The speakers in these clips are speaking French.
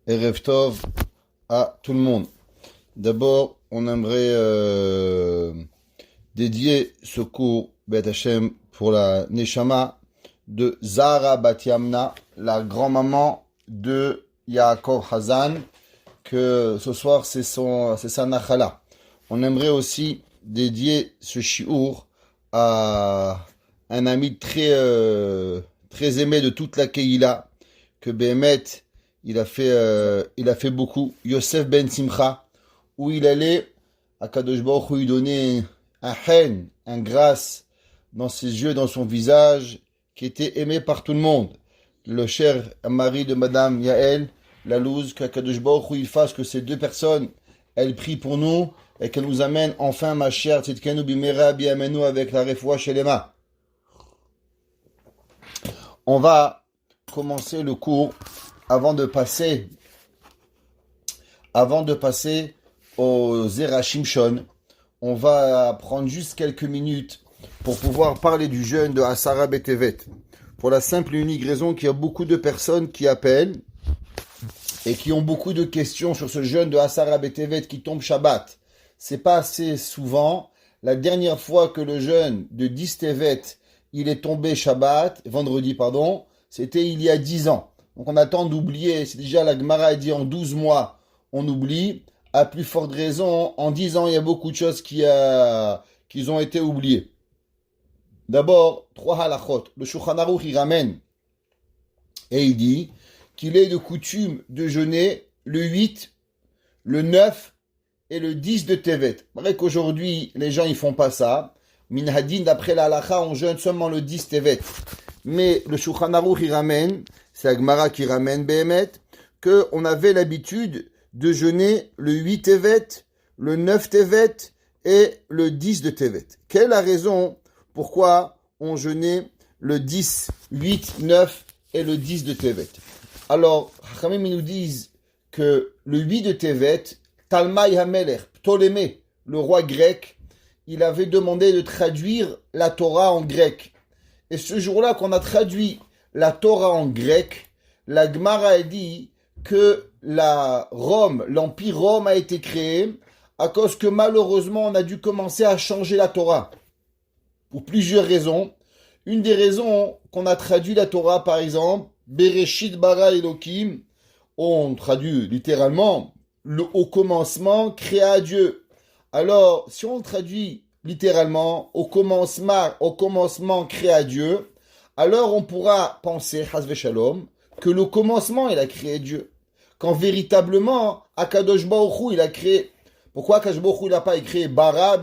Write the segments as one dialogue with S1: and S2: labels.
S1: Erev Tov à tout le monde. D'abord, on aimerait dédier ce cours Bet Hashem pour la Neshama de Zahara Bat Yamna, la grand-maman de Yaakov Hazan, que ce soir c'est sa Nachala. On aimerait aussi dédier ce shiur à un ami très aimé de toute la Keïla, que Behemet il a fait beaucoup, Yosef Ben Simcha, où il allait à Kadosh Baruch Hu lui donner un haine, un grâce dans ses yeux, dans son visage, qui était aimé par tout le monde. Le cher mari de Madame Yael Lalouz, qu'Akadosh Baruch Hu il fasse que ces deux personnes, elles prient pour nous et qu'elles nous amènent enfin ma chère Tzidkenu Bimera Biamenu avec la Refoua Shelema. On va commencer le cours avant de passer au Zerachim Shon. On va prendre juste quelques minutes pour pouvoir parler du jeûne de Asara Betevet. Pour la simple et unique raison qu'il y a beaucoup de personnes qui appellent et qui ont beaucoup de questions sur ce jeûne de Asara Betevet qui tombe Shabbat. C'est pas assez souvent. La dernière fois que le jeûne de 10 Tevet, il est tombé vendredi, c'était il y a 10 ans. Donc on attend d'oublier, c'est déjà la Gemara a dit en 12 mois, on oublie. À plus forte raison, en 10 ans, il y a beaucoup de choses qui ont été oubliées. D'abord, 3 halachot. Le Shulchan Aruch, il ramène et il dit qu'il est de coutume de jeûner le 8, le 9 et le 10 de Tevet. C'est vrai qu'aujourd'hui, les gens, ils font pas ça. Minhadin, d'après la halacha, on jeûne seulement le 10 Tevet. Mais le Shulchan Aruch, il ramène, c'est la Gemara qui ramène Behemet, qu'on avait l'habitude de jeûner le 8 Tevet, le 9 Tevet et le 10 de Tevet. Quelle est la raison pourquoi on jeûnait le 10, 8, 9 et le 10 de Tevet? Alors, Chachamim nous disent que le 8 de Tevet, Talmai HaMelech, Ptolémée, le roi grec, il avait demandé de traduire la Torah en grec. Et ce jour-là qu'on a traduit la Torah en grec, la Gemara a dit que l'Empire Rome a été créé à cause que malheureusement on a dû commencer à changer la Torah. Pour plusieurs raisons. Une des raisons qu'on a traduit la Torah, par exemple, Bereshit bara Elokim, on traduit littéralement, au commencement créa Dieu. Alors, si on traduit littéralement, au commencement créa Dieu, alors on pourra penser, Hasve Shalom, que le commencement il a créé Dieu. Quand véritablement, Akadosh Baruch Hu, il a créé. Pourquoi Akadosh Baruch Hu, il n'a pas écrit Bara,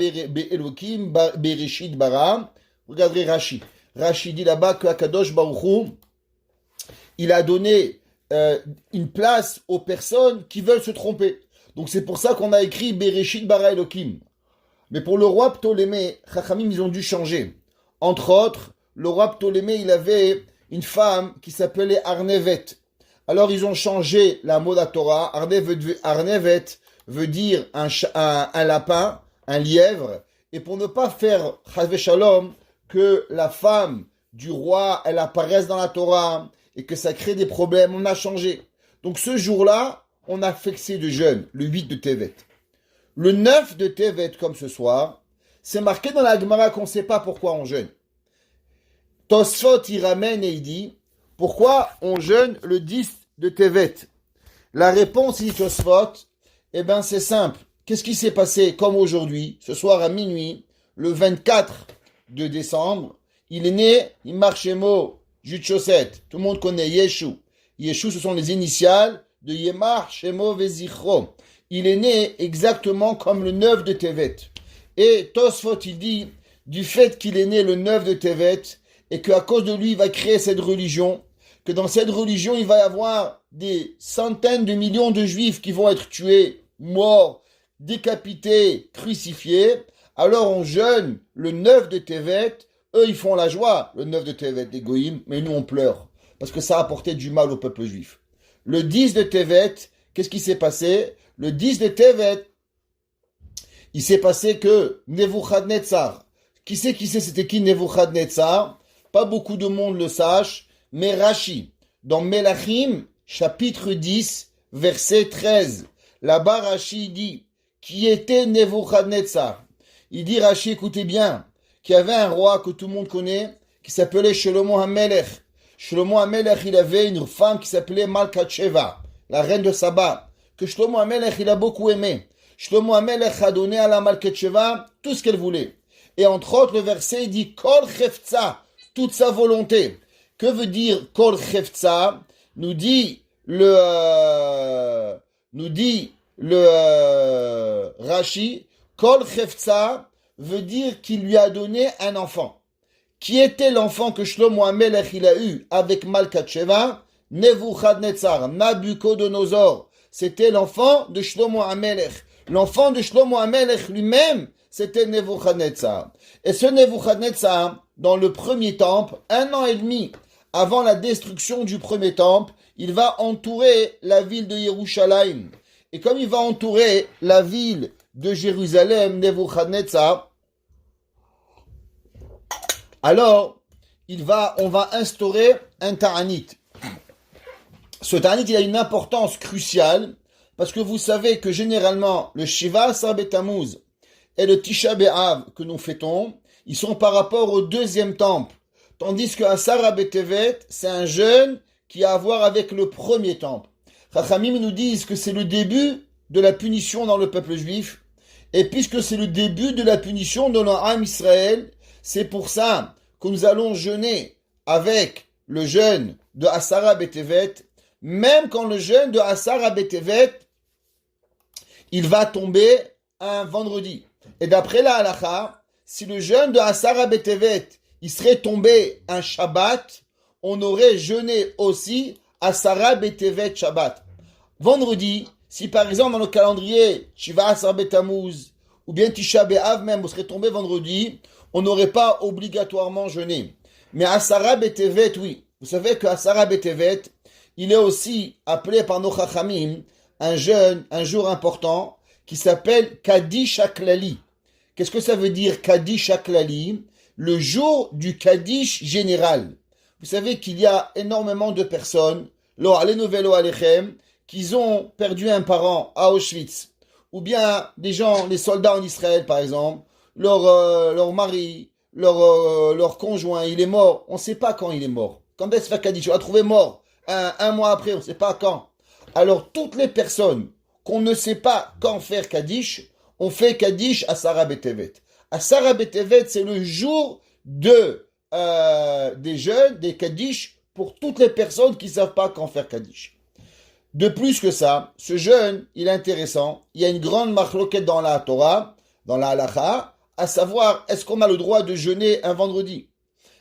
S1: Elokim, Bereshit, Bara? Regardez Rashi. Rashi dit là-bas que Akadosh Baruch Hu, il a donné une place aux personnes qui veulent se tromper. Donc c'est pour ça qu'on a écrit Bereshit, Bara, Elokim. Mais pour le roi Ptolémée, Chachamim, ils ont dû changer. Entre autres, le roi Ptolémée, il avait une femme qui s'appelait Arnevet. Alors ils ont changé la mot de la Torah. Arnevet veut dire un lapin, un lièvre. Et pour ne pas faire Chazve Shalom, que la femme du roi, elle apparaisse dans la Torah et que ça crée des problèmes, on a changé. Donc ce jour-là, on a fixé de jeûne, le 8 de Tevet. Le 9 de Tevet, comme ce soir, c'est marqué dans la Gemara qu'on ne sait pas pourquoi on jeûne. Tosfot y ramène et il dit, pourquoi on jeûne le 10 de Tevet? La réponse, dit Tosfot, c'est simple. Qu'est-ce qui s'est passé comme aujourd'hui, ce soir à minuit, le 24 de décembre, il est né, Yimar Shemo, Jude Chaussette. Tout le monde connaît Yeshu. Yeshu, ce sont les initiales de Yimar Shemo Vezichro. Il est né exactement comme le 9 de Tevet. Et Tosfot, il dit, du fait qu'il est né le 9 de Tevet, et qu'à cause de lui, il va créer cette religion, que dans cette religion, il va y avoir des centaines de millions de juifs qui vont être tués, morts, décapités, crucifiés. Alors on jeûne le 9 de Tevet. Eux, ils font la joie, le 9 de Tevet des Goïm, mais nous, on pleure, parce que ça a apporté du mal au peuple juif. Le 10 de Tevet, qu'est-ce qui s'est passé? Le 10 de Tevet, il s'est passé que Nebuchadnezzar, c'était qui Nebuchadnezzar? Pas beaucoup de monde le sache, mais Rashi, dans Melachim, chapitre 10, verset 13. Là-bas, Rashi dit, qui était Nebuchadnezzar. Il dit, Rashi, écoutez bien, qu'il y avait un roi que tout le monde connaît, qui s'appelait Shlomo HaMelech. Shlomo HaMelech, il avait une femme qui s'appelait Malkat Sheva, la reine de Saba, que Shlomo HaMelech, il a beaucoup aimé. Shlomo HaMelech a donné à la Malkat Sheva tout ce qu'elle voulait. Et entre autres, le verset, il dit, Kol Chefza, toute sa volonté. Que veut dire Kol Chefza? Nous dit le Rashi, Kol Chefza veut dire qu'il lui a donné un enfant. Qui était l'enfant que Shlomo HaMelech il a eu avec Malkat Sheva? Nebuchadnezzar, Nabucodonosor. C'était l'enfant de Shlomo HaMelech. L'enfant de Shlomo HaMelech lui-même, c'était Nebuchadnezzar. Et ce Nebuchadnezzar, dans le premier temple, 1 an et demi avant la destruction du premier temple, il va entourer la ville de Yerushalayim. Et comme il va entourer la ville de Jérusalem, Nebuchadnezzar, alors on va instaurer un ta'anit. Ce ta'anit, il a une importance cruciale, parce que vous savez que généralement, le Shiva Asar B'Tammuz et le Tisha B'Av que nous fêtons, ils sont par rapport au deuxième temple. Tandis que Asar B'Tevet, c'est un jeûne qui a à voir avec le premier temple. Chachamim nous disent que c'est le début de la punition dans le peuple juif. Et puisque c'est le début de la punition dans l'Am Israël, c'est pour ça que nous allons jeûner avec le jeûne de Asar B'Tevet, même quand le jeûne de Asar B'Tevet, il va tomber un vendredi. Et d'après la halakha, si le jeûne de Asar B'Tevet, il serait tombé un Shabbat, on aurait jeûné aussi Asar B'Tevet Shabbat. Vendredi, si par exemple dans le calendrier Shiva Asar B'Tammuz ou bien Tisha B'Av même, on serait tombé vendredi, on n'aurait pas obligatoirement jeûné. Mais Asar B'Tevet, oui. Vous savez que Asar B'Tevet, il est aussi appelé par nos Chachamim un jour important qui s'appelle Kaddish Haklali. Qu'est-ce que ça veut dire Kaddish Haklali? Le jour du Kaddish général. Vous savez qu'il y a énormément de personnes, qui ont perdu un parent à Auschwitz, ou bien des gens, les soldats en Israël par exemple, leur mari, leur conjoint, il est mort, on ne sait pas quand il est mort. Quand est-ce que Kaddish? On l'a trouvé mort un mois après, on ne sait pas quand. Alors toutes les personnes qu'on ne sait pas quand faire Kaddish, on fait Kaddish à Asar B'Tevet. Asar B'Tevet, c'est le jour des jeûnes, des Kaddish, pour toutes les personnes qui ne savent pas quand faire Kaddish. De plus que ça, ce jeûne, il est intéressant. Il y a une grande machloket dans la Torah, dans la halakha, à savoir, est-ce qu'on a le droit de jeûner un vendredi?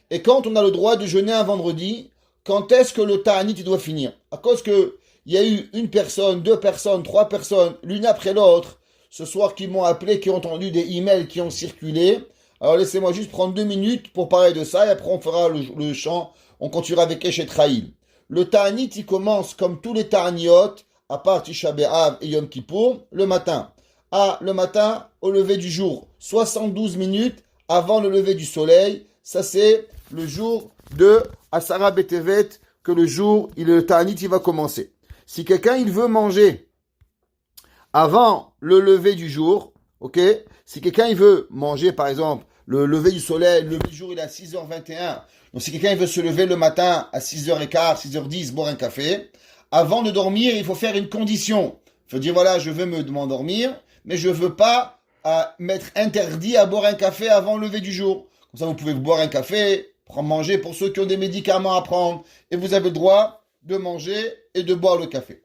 S1: Et quand on a le droit de jeûner un vendredi, quand est-ce que le ta'anit doit finir? À cause que il y a eu une personne, 2 personnes, 3 personnes, l'une après l'autre, ce soir qui m'ont appelé, qui ont entendu des emails qui ont circulé. Alors laissez-moi juste prendre 2 minutes pour parler de ça et après on fera le chant, on continuera avec Eshet Raïl. Le ta'anit, il commence comme tous les ta'aniot, à part Tisha B'Av et Yom Kippour, le matin. Le matin, au lever du jour, 72 minutes avant le lever du soleil. Ça c'est le jour de Asar B'Tevet, que le ta'anit, il va commencer. Si quelqu'un, il veut manger avant le lever du jour, ok? Si quelqu'un, il veut manger, par exemple, le lever du soleil, le lever du jour, il est à 6h21. Donc, si quelqu'un, il veut se lever le matin à 6h15, 6h10, boire un café, avant de dormir, il faut faire une condition. Il faut dire, voilà, je veux m'endormir, mais je veux pas m'être interdit à boire un café avant le lever du jour. Comme ça, vous pouvez boire un café, manger pour ceux qui ont des médicaments à prendre, et vous avez le droit de manger et de boire le café.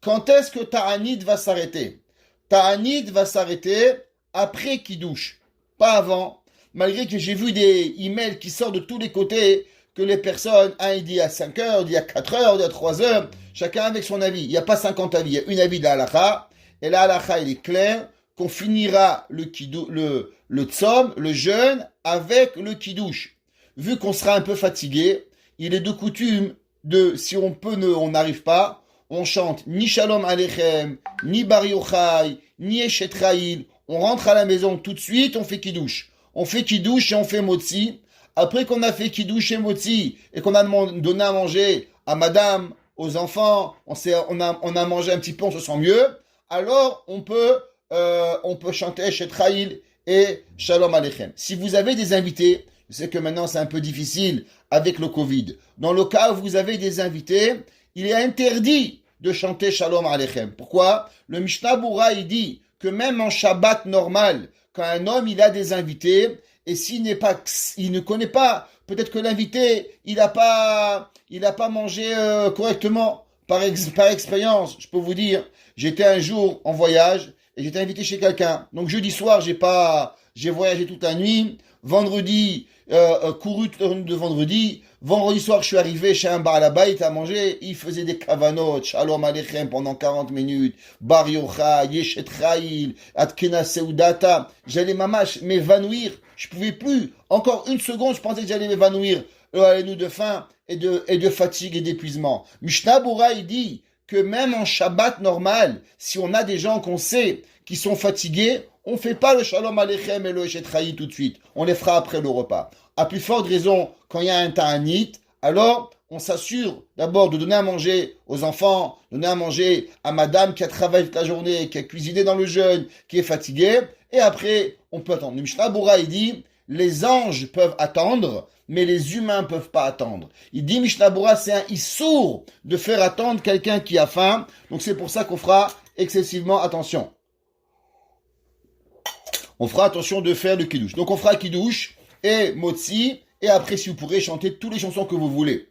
S1: Quand est-ce que Ta'anit va s'arrêter? Ta'anit va s'arrêter après Kiddush, pas avant. Malgré que j'ai vu des emails qui sortent de tous les côtés, que les personnes, il dit à 5 heures, il dit à 4 heures, il dit à 3 heures, chacun avec son avis. Il n'y a pas 50 avis, il y a une avis de la halakha, et la halakha, il est clair qu'on finira le tzom, le jeûne, avec le Kiddush. Vu qu'on sera un peu fatigué, il est de coutume si on peut, on n'arrive pas, on chante ni Shalom Aleichem, ni Bar Yochai, ni Eshet Raïl. On rentre à la maison tout de suite, on fait Kiddush. On fait Kiddush et on fait Motzi. Après qu'on a fait Kiddush et Motzi, et qu'on a donné à manger à madame, aux enfants, on a mangé un petit peu, on se sent mieux, alors on peut chanter Shetraïl et Shalom Aleichem. Si vous avez des invités, je sais que maintenant c'est un peu difficile avec le Covid, dans le cas où vous avez des invités, il est interdit de chanter Shalom Aleichem. Pourquoi? Le Mishnah Bura, il dit que même en Shabbat normal, quand un homme il a des invités, et s'il ne connaît pas, peut-être que l'invité il a pas mangé correctement. Par expérience, je peux vous dire, j'étais un jour en voyage et j'étais invité chez quelqu'un. Donc jeudi soir, j'ai voyagé toute la nuit. Vendredi, couru toute la nuit de vendredi. Vendredi soir, je suis arrivé chez un bar là-bas, il à manger. Il faisait des kavanot, shalom aleichem pendant 40 minutes. Bar yocha, yeshet raïl, atkena seudata. J'allais m'évanouir. Je pouvais plus. Encore une seconde, je pensais que j'allais m'évanouir. Nous de faim et de fatigue et d'épuisement. Mishnah Bura, il dit que même en Shabbat normal, si on a des gens qu'on sait qui sont fatigués, on fait pas le Shalom Aleichem et le Shetraï tout de suite. On les fera après le repas. À plus forte raison, quand il y a un ta'anit, alors on s'assure d'abord de donner à manger aux enfants, donner à manger à madame qui a travaillé toute la journée, qui a cuisiné dans le jeûne, qui est fatiguée, et après, on peut attendre. Le Mishnah Bura, il dit, les anges peuvent attendre, mais les humains ne peuvent pas attendre. Il dit, Mishnah Bura, c'est un issour de faire attendre quelqu'un qui a faim. Donc c'est pour ça qu'on fera excessivement attention. On fera attention de faire le kiddush. Donc on fera kiddush et motzi, et après si vous pourrez chanter toutes les chansons que vous voulez.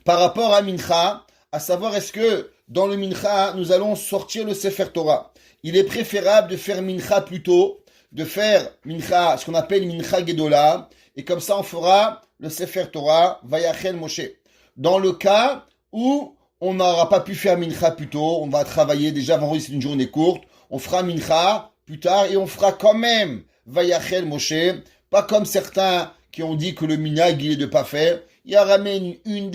S1: Par rapport à Mincha, à savoir est-ce que dans le Mincha, nous allons sortir le Sefer Torah. Il est préférable de faire Mincha plus tôt, de faire Mincha, ce qu'on appelle Mincha Gedola, et comme ça on fera le Sefer Torah, Vayachel Moshe. Dans le cas où on n'aura pas pu faire Mincha plus tôt, on va travailler déjà, vendredi c'est une journée courte, on fera Mincha plus tard et on fera quand même Vayachel Moshe, pas comme certains qui ont dit que le minhag il est de pas faire. Il a ramené une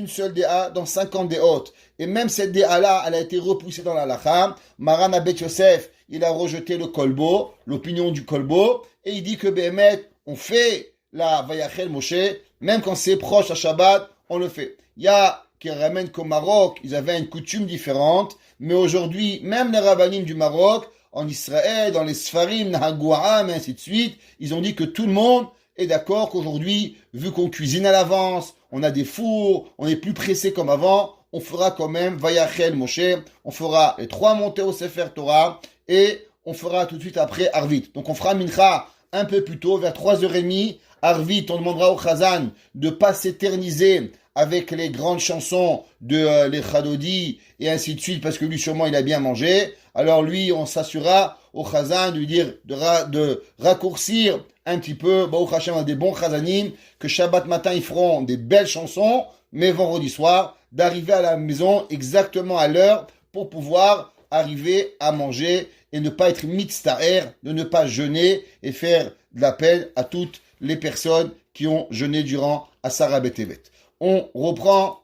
S1: seule DA dans 50 déotes. Et même cette DA-là, elle a été repoussée dans la lacha. Maran Abed Yosef, il a rejeté le kolbo, l'opinion du kolbo, et il dit que Béhémet, on fait la Vayachel Moshe, même quand c'est proche à Shabbat, on le fait. Il y a qui ramènent qu'au Maroc, ils avaient une coutume différente, mais aujourd'hui, même les rabbinim du Maroc, en Israël, dans les Sfarim, Nahagouaram, et ainsi de suite, ils ont dit que tout le monde est d'accord qu'aujourd'hui, vu qu'on cuisine à l'avance, on a des fours, on est plus pressé comme avant, on fera quand même Vayachel Moshe, on fera les 3 montées au Sefer Torah, et on fera tout de suite après Arvit. Donc on fera Mincha un peu plus tôt, vers 3h30, Arvit, on demandera au Chazan de pas s'éterniser avec les grandes chansons de les Chadodi et ainsi de suite, parce que lui sûrement il a bien mangé. Alors lui, on s'assurera au Chazan de lui dire de raccourcir un petit peu. Baruch Hashem, on a des bons Chazanim, que Shabbat matin ils feront des belles chansons, mais vendredi soir, d'arriver à la maison exactement à l'heure pour pouvoir arriver à manger et ne pas être mitztaher, de ne pas jeûner et faire de la peine à toutes les personnes qui ont jeûné durant Asara Betevet. On reprend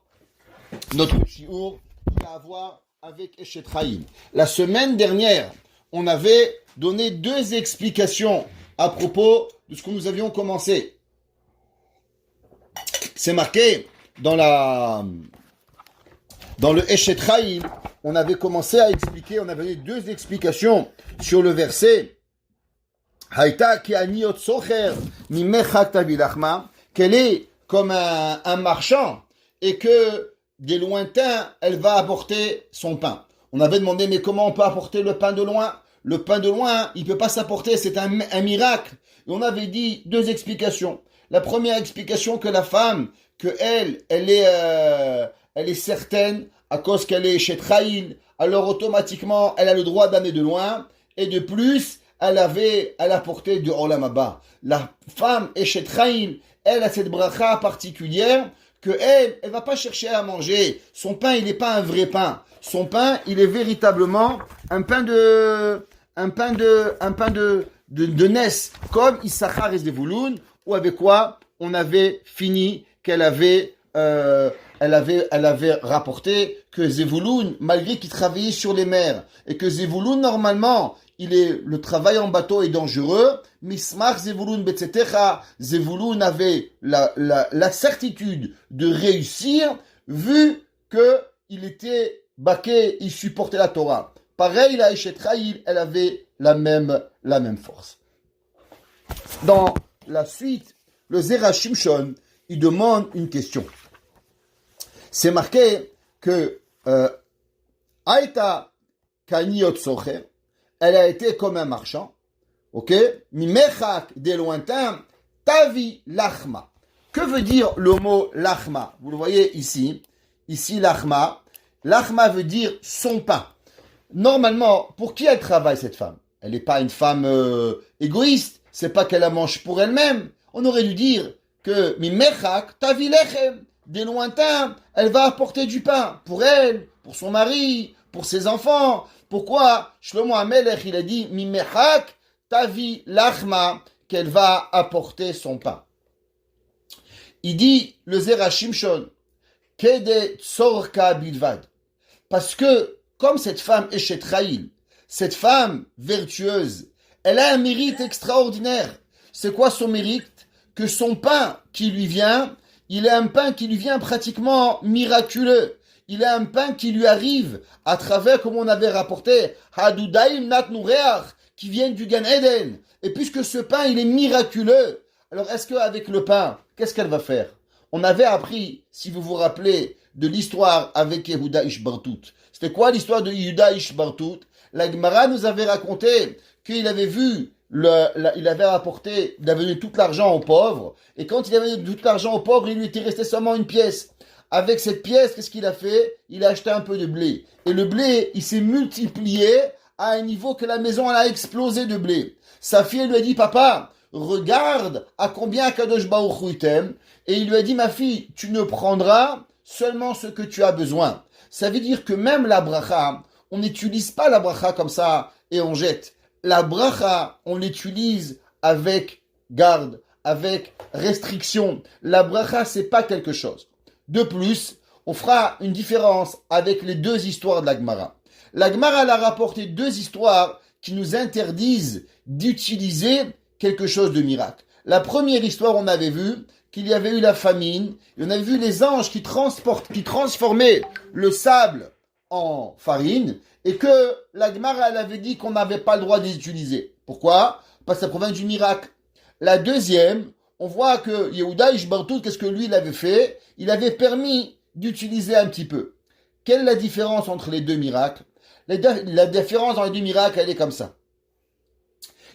S1: notre shiur qui a à voir avec Eshet Chaim. La semaine dernière, on avait donné 2 explications à propos de ce que nous avions commencé. C'est marqué dans le Eshet Chaim, on avait commencé à expliquer, on avait donné 2 explications sur le verset Haïta ki aniot socher mi mechak tavilachma, qu'elle est comme un marchand et que des lointains, elle va apporter son pain. On avait demandé, mais comment on peut apporter le pain de loin? Le pain de loin, il peut pas s'apporter, c'est un miracle. Et on avait dit 2 explications. La première explication, que la femme, que elle est certaine, à cause qu'elle est chez Traïl, alors automatiquement, elle a le droit d'amener de loin, et de plus, elle apporté de Olam Haba. La femme est chez Traïl, elle a cette bracha particulière, que elle va pas chercher à manger. Son pain, il n'est pas un vrai pain. Son pain, il est véritablement un pain de Nes, comme Issachar et Zevouloun, ou avec quoi on avait fini qu'elle avait, elle avait rapporté que Zevouloun, malgré qu'il travaillait sur les mers, et que Zevouloun, normalement, le travail en bateau est dangereux, Mismach Zevouloun Betzetecha, Zevouloun avait la certitude de réussir, vu qu'il était baqué, il supportait la Torah. Pareil, la Eshet Chayil, elle avait la même force. Dans la suite, le Zera Shimshon, il demande une question. C'est marqué que Aïta Kaniot Socher, elle a été comme un marchand, ok? Mimechak, des lointains, Tavi Lachma. Que veut dire le mot Lachma? Vous le voyez ici. Ici, Lachma. Lachma veut dire son pain. Normalement, pour qui elle travaille, cette femme? Elle n'est pas une femme égoïste. C'est pas qu'elle la mange pour elle-même. On aurait dû dire que Mimechak, Tavi Lechem, des lointains, elle va apporter du pain pour elle, pour son mari, pour ses enfants. Pourquoi Shlomo HaMelech, il a dit Mimechak, Tavi Lachma, qu'elle va apporter son pain. Il dit le Zera Shimshon, Kede Tzorka Bilvad. Parce que, comme cette femme Eshet Chayil, cette femme vertueuse, elle a un mérite extraordinaire. C'est quoi son mérite? Que son pain qui lui vient, il est un pain qui lui vient pratiquement miraculeux. Il est un pain qui lui arrive à travers, comme on avait rapporté, Hadudaim Nat Nureach, qui viennent du Gan Eden. Et puisque ce pain, il est miraculeux, alors est-ce qu'avec le pain, qu'est-ce qu'elle va faire? On avait appris, si vous vous rappelez, de l'histoire avec Yehuda Ishbartout. C'était quoi l'histoire de Yehuda Ishbartout? La Gemara nous avait raconté qu'il avait vu, il avait apporté, il avait donné tout l'argent aux pauvres, et quand il avait donné tout l'argent aux pauvres, il lui était resté seulement une pièce. Avec cette pièce, qu'est-ce qu'il a fait? Il a acheté un peu de blé. Et le blé, il s'est multiplié à un niveau que la maison elle a explosé de blé. Sa fille lui a dit, papa, regarde à combien Kadosh Baruch Hu t'aime. Et il lui a dit, ma fille, tu ne prendras seulement ce que tu as besoin. Ça veut dire que même la bracha, on n'utilise pas la bracha comme ça et on jette. La bracha, on l'utilise avec garde, avec restriction. La bracha, c'est pas quelque chose. De plus, on fera une différence avec les deux histoires de la Gemara. La Gemara a rapporté deux histoires qui nous interdisent d'utiliser quelque chose de miracle. La première histoire, on avait vu qu'il y avait eu la famine, et on avait vu les anges qui transformaient le sable en farine, et que la Gemara elle avait dit qu'on n'avait pas le droit de les utiliser. Pourquoi? Parce que ça provient du miracle. La deuxième, on voit que Yehuda Ishbartout, qu'est-ce que lui il avait fait? Il avait permis d'utiliser un petit peu. Quelle est la différence entre les deux miracles? La différence dans les deux miracles, elle est comme ça.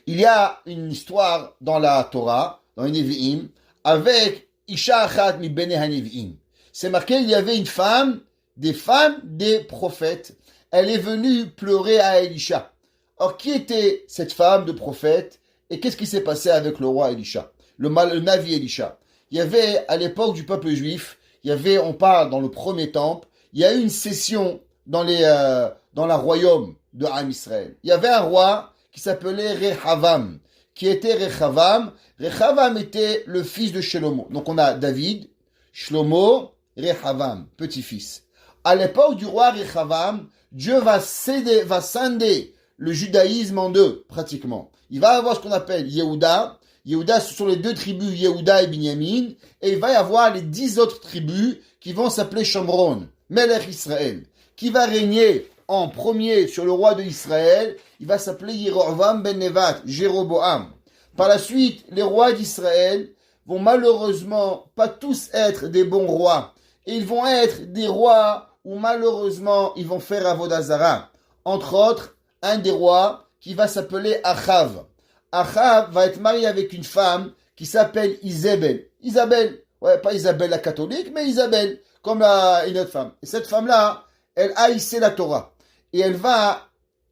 S1: Il y a une histoire dans la Torah, dans les Nevi'im, avec Isha Achat mi Bene HaNevi'im. C'est marqué, il y avait une femme, des femmes des prophètes. Elle est venue pleurer à Elisha. Alors, qui était cette femme de prophète? Et qu'est-ce qui s'est passé avec le roi Elisha? Le Navi Elisha. Il y avait, à l'époque du peuple juif, on parle dans le premier temple, il y a eu une session dans la royaume de Am Israël. Il y avait un roi qui s'appelait Rehavam. Qui était Rehavam? Rehavam était le fils de Shlomo. Donc on a David, Shlomo, Rehavam, petit-fils. À l'époque du roi Rehavam, Dieu va scinder le judaïsme en deux, pratiquement. Il va avoir ce qu'on appelle Yehuda. Yehuda, ce sont les deux tribus, Yehuda et Binyamin. Et il va y avoir les 10 autres tribus qui vont s'appeler Shomron, Melech Israël, qui va régner en premier sur le roi de Israël. Il va s'appeler Yerovam ben Nevat, Jéroboam. Par la suite, les rois d'Israël vont malheureusement pas tous être des bons rois. Et ils vont être des rois où malheureusement ils vont faire Avodah Zara. Entre autres, un des rois qui va s'appeler Achav. Achav va être marié avec une femme qui s'appelle Isabelle. Isabelle, ouais, pas Isabelle la catholique, mais Isabelle, comme une autre femme. Et cette femme-là, elle haïssait la Torah. Et elle va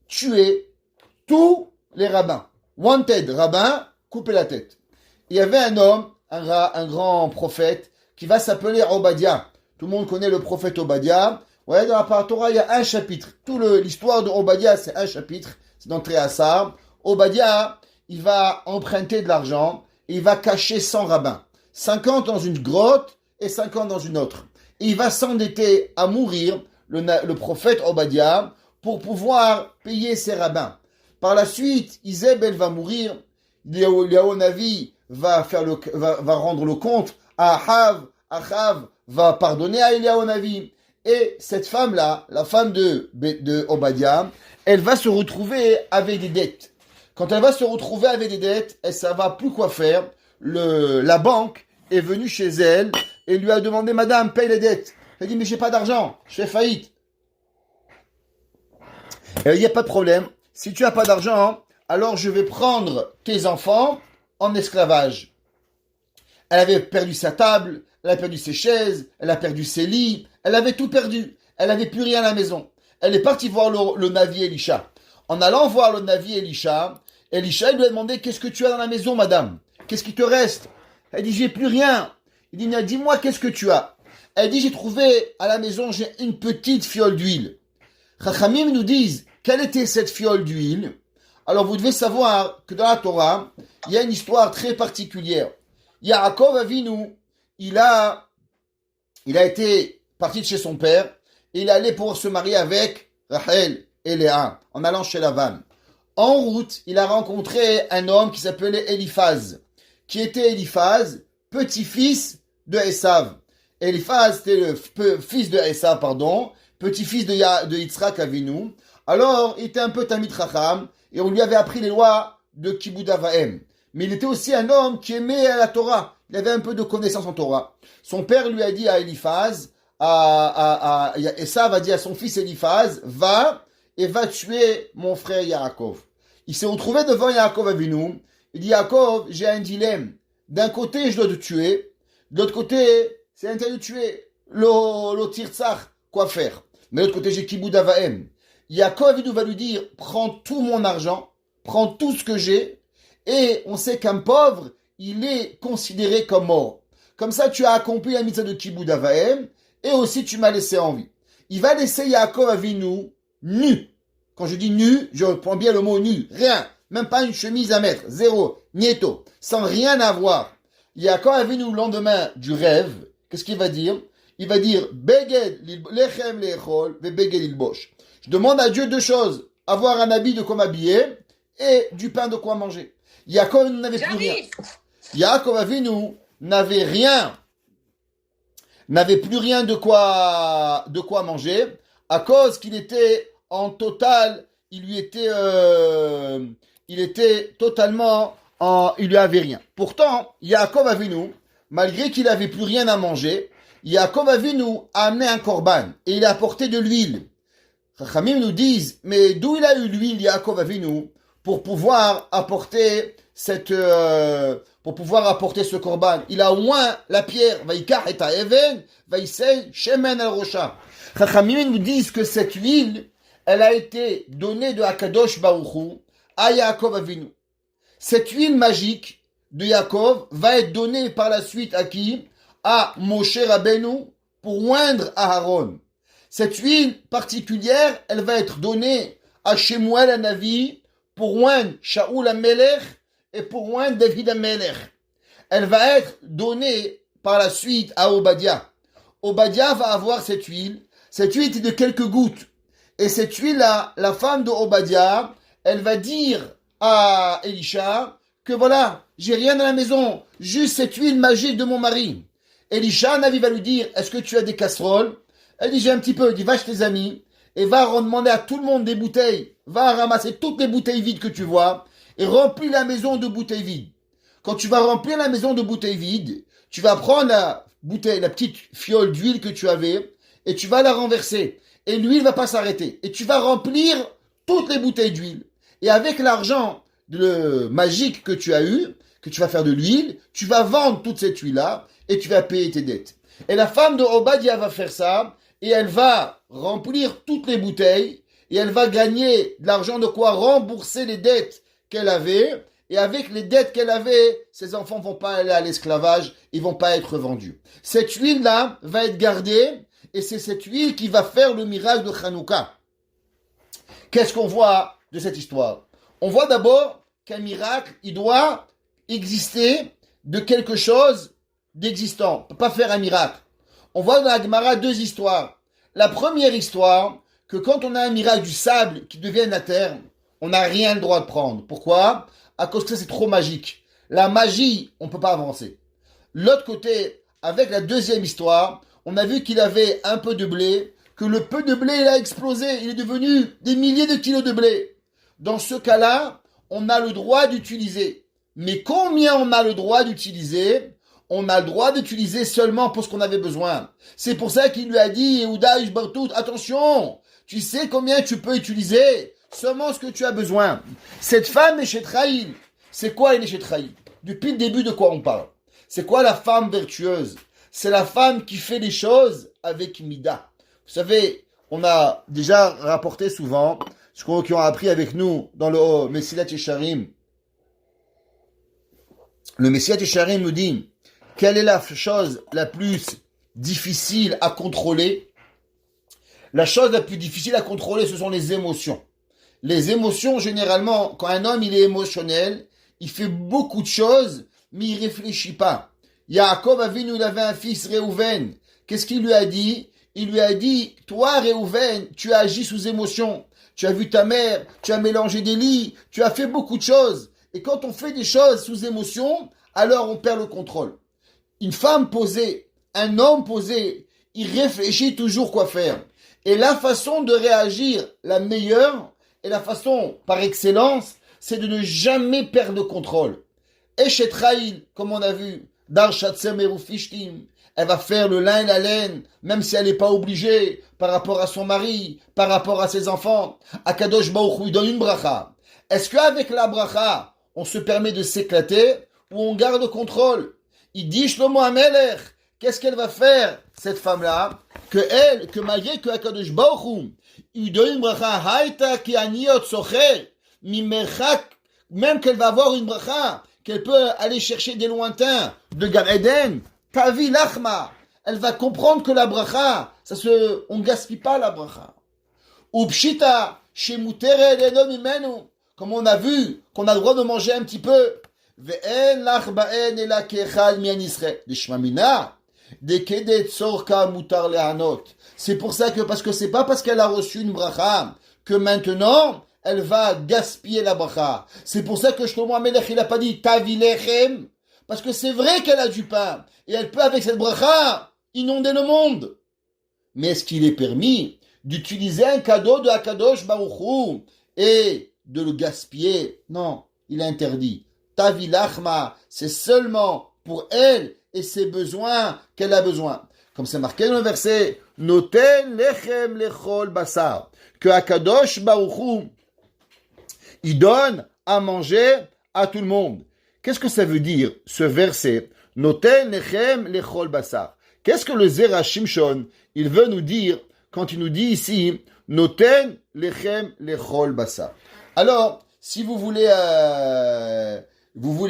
S1: tuer tous les rabbins. Wanted, rabbin, couper la tête. Il y avait un homme, un grand prophète, qui va s'appeler Obadiah. Tout le monde connaît le prophète Obadiah. Ouais, dans la Torah, il y a un chapitre. L'histoire de Obadiah, c'est un chapitre. C'est dans Tréhassar. Obadiah, il va emprunter de l'argent et il va cacher 100 rabbins. 50 dans une grotte et 50 dans une autre. Et il va s'endetter à mourir, le prophète Obadiah, pour pouvoir payer ses rabbins. Par la suite, Isabelle va mourir. Eliyahu Navi va rendre le compte à Achav. Achav va pardonner à Eliyahu Navi. Et cette femme-là, la femme de Obadiah, elle va se retrouver avec des dettes. Quand elle va se retrouver avec des dettes, elle ne savait plus quoi faire. La banque est venue chez elle et lui a demandé, Madame, paye les dettes. Elle dit, mais j'ai pas d'argent, je fais faillite. Il n'y a pas de problème. Si tu n'as pas d'argent, alors je vais prendre tes enfants en esclavage. Elle avait perdu sa table, elle a perdu ses chaises, elle a perdu ses lits, elle avait tout perdu. Elle n'avait plus rien à la maison. Elle est partie voir le Navi Elisha. En allant voir le Navi Elisha, Elisha lui a demandé, qu'est-ce que tu as dans la maison, madame? Qu'est-ce qui te reste? Elle dit, j'ai plus rien. Il dit, dis-moi, qu'est-ce que tu as? Elle dit, j'ai trouvé à la maison, j'ai une petite fiole d'huile. Chachamim nous disent, quelle était cette fiole d'huile? Alors vous devez savoir que dans la Torah, il y a une histoire très particulière. Yaakov Avinu, il a été parti de chez son père, et il allait pour se marier avec Rachel et Léa, en allant chez Lavan. En route, il a rencontré un homme qui s'appelait Eliphaz, qui était Eliphaz, petit-fils de Esav. Eliphaz, c'était le fils de Esav, petit-fils de Yitzhak Avinu. Alors, il était un peu Tamid Chacham, et on lui avait appris les lois de Kibud Avaim. Mais il était aussi un homme qui aimait la Torah. Il avait un peu de connaissance en Torah. Son père lui a dit à Eliphaz, Esav a dit à son fils Eliphaz, va et va tuer mon frère Yaakov. Il s'est retrouvé devant Yaakov Avinu. Il dit, Yaakov, j'ai un dilemme. D'un côté, je dois te tuer. De l'autre côté, c'est interdit de tuer. Le tirtzach, quoi faire? Mais de l'autre côté, j'ai Kibud Avaim. Yaakov Avinu va lui dire, prends tout mon argent, prends tout ce que j'ai, et on sait qu'un pauvre, il est considéré comme mort. Comme ça, tu as accompli la mitzvah de Kibud Avaim, et aussi tu m'as laissé en vie. Il va laisser Yaakov Avinu nu. Quand je dis nu, je reprends bien le mot nu. Rien. Même pas une chemise à mettre. Zéro. Nieto. Sans rien avoir. Yaakov Avinu, le lendemain du rêve, qu'est-ce qu'il va dire? Il va dire, Beged lechem lechol, ve beged ilbosh. Je demande à Dieu deux choses. Avoir un habit de quoi m'habiller et du pain de quoi manger. Yaakov n'avait plus rien. Yaakov Avinu n'avait rien. N'avait plus rien de quoi manger à cause qu'il était en total, il était totalement il lui avait rien. Pourtant, Yaakov Avinu, malgré qu'il avait plus rien à manger, Yaakov Avinu a amené un korban et il a apporté de l'huile. Chachamim nous disent, mais d'où il a eu l'huile, Yaakov Avinu, pour pouvoir apporter ce korban? Il a au moins la pierre, Vaikach et Even, Vaisei, Shemen el Rocha. Chachamim nous disent que cette huile, elle a été donnée de Akadosh Baruch Hu à Yaakov Avinu. Cette huile magique de Yaakov va être donnée par la suite à qui? À Moshe Rabbeinu pour oindre Aaron. Cette huile particulière, elle va être donnée à Shemuel Hanavi pour oindre Shaoul HaMelech et pour oindre David HaMelech. Elle va être donnée par la suite à Obadiah. Obadiah va avoir cette huile. Cette huile est de quelques gouttes. Et cette huile-là, la femme de Obadiah, elle va dire à Elisha que voilà, j'ai rien à la maison, juste cette huile magique de mon mari. Elisha, Navi va lui dire, est-ce que tu as des casseroles? Elle dit, j'ai un petit peu. Il dit, va chez tes amis et va demander à tout le monde des bouteilles. Va ramasser toutes les bouteilles vides que tu vois et remplis la maison de bouteilles vides. Quand tu vas remplir la maison de bouteilles vides, tu vas prendre la petite fiole d'huile que tu avais et tu vas la renverser. Et l'huile va pas s'arrêter. Et tu vas remplir toutes les bouteilles d'huile. Et avec l'argent magique que tu as eu, que tu vas faire de l'huile, tu vas vendre toute cette huile-là et tu vas payer tes dettes. Et la femme de Obadiah va faire ça et elle va remplir toutes les bouteilles et elle va gagner de l'argent de quoi rembourser les dettes qu'elle avait. Et avec les dettes qu'elle avait, ses enfants vont pas aller à l'esclavage, ils vont pas être vendus. Cette huile-là va être gardée et c'est cette huile qui va faire le miracle de Hanouka. Qu'est-ce qu'on voit de cette histoire? On voit d'abord qu'un miracle, il doit exister de quelque chose d'existant. On ne peut pas faire un miracle. On voit dans la Gemara deux histoires. La première histoire, que quand on a un miracle du sable qui devient la terre, on n'a rien le droit de prendre. Pourquoi? À cause que c'est trop magique. La magie, on ne peut pas avancer. L'autre côté, avec la deuxième histoire, on a vu qu'il avait un peu de blé, que le peu de blé, il a explosé, il est devenu des milliers de kilos de blé. Dans ce cas-là, on a le droit d'utiliser. Mais combien on a le droit d'utiliser? On a le droit d'utiliser seulement pour ce qu'on avait besoin. C'est pour ça qu'il lui a dit, Yehuda Ishbartout, attention, tu sais combien tu peux utiliser? Seulement ce que tu as besoin. Cette femme est chez Traïl. C'est quoi elle est chez Traïl? Depuis le début de quoi on parle? C'est quoi la femme vertueuse? C'est la femme qui fait les choses avec Mida. Vous savez, on a déjà rapporté souvent, ce qui ont appris avec nous dans le Messilat Yesharim. Le Messilat Yesharim nous dit, quelle est la chose la plus difficile à contrôler? La chose la plus difficile à contrôler, ce sont les émotions. Les émotions, généralement, quand un homme il est émotionnel, il fait beaucoup de choses, mais il réfléchit pas. Yaakov Avinu, il avait un fils, Réhouven. Qu'est-ce qu'il lui a dit? Il lui a dit, toi, Réhouven, tu as agi sous émotion. Tu as vu ta mère, tu as mélangé des lits, tu as fait beaucoup de choses. Et quand on fait des choses sous émotion, alors on perd le contrôle. Une femme posée, un homme posé, il réfléchit toujours quoi faire. Et la façon de réagir, la meilleure, et la façon par excellence, c'est de ne jamais perdre le contrôle. Et chez Traïl, comme on a vu, Dar Shatzem Erufishtim, elle va faire le lin et la laine, même si elle n'est pas obligée, par rapport à son mari, par rapport à ses enfants. Akadosh Baruch Hu, il donne une bracha. Est-ce qu'avec la bracha, on se permet de s'éclater, ou on garde le contrôle? Il dit Shlomo HaMelech, qu'est-ce qu'elle va faire, cette femme-là? Que malgré que Akadosh Baruch Hu, il donne une bracha, Haïta ki aniot socher, mimerchak, même qu'elle va avoir une bracha, qu'elle peut aller chercher des lointains de Gan Eden, Tavi Lachma, elle va comprendre que la bracha, on gaspille pas la bracha. Upshita, shemutere l'enom imenu, comme on a vu, qu'on a le droit de manger un petit peu. Ve'en lach ba'en ela kechad mian Yisrael. Deshmamina, dekedet sorka mutar le'anot. C'est pour ça que, parce que c'est pas parce qu'elle a reçu une bracha, que maintenant, elle va gaspiller la bracha. C'est pour ça que Shlomo HaMelech, il a pas dit Tavi lechem, parce que c'est vrai qu'elle a du pain, et elle peut avec cette bracha inonder le monde. Mais est-ce qu'il est permis d'utiliser un cadeau de Akadosh Baruch Hu et de le gaspiller? Non, il est interdit. Tavi lachma, c'est seulement pour elle et ses besoins qu'elle a besoin. Comme c'est marqué dans le verset, Noten lechem lechol basar, que Akadosh Baruch Hu, il donne à manger à tout le monde. Qu'est-ce que ça veut dire, ce verset? Noten lechem lechol basar. Qu'est-ce que le Zera Shimshon, il veut nous dire quand il nous dit ici, Noten lechem lechol basar. Alors, si vous voulez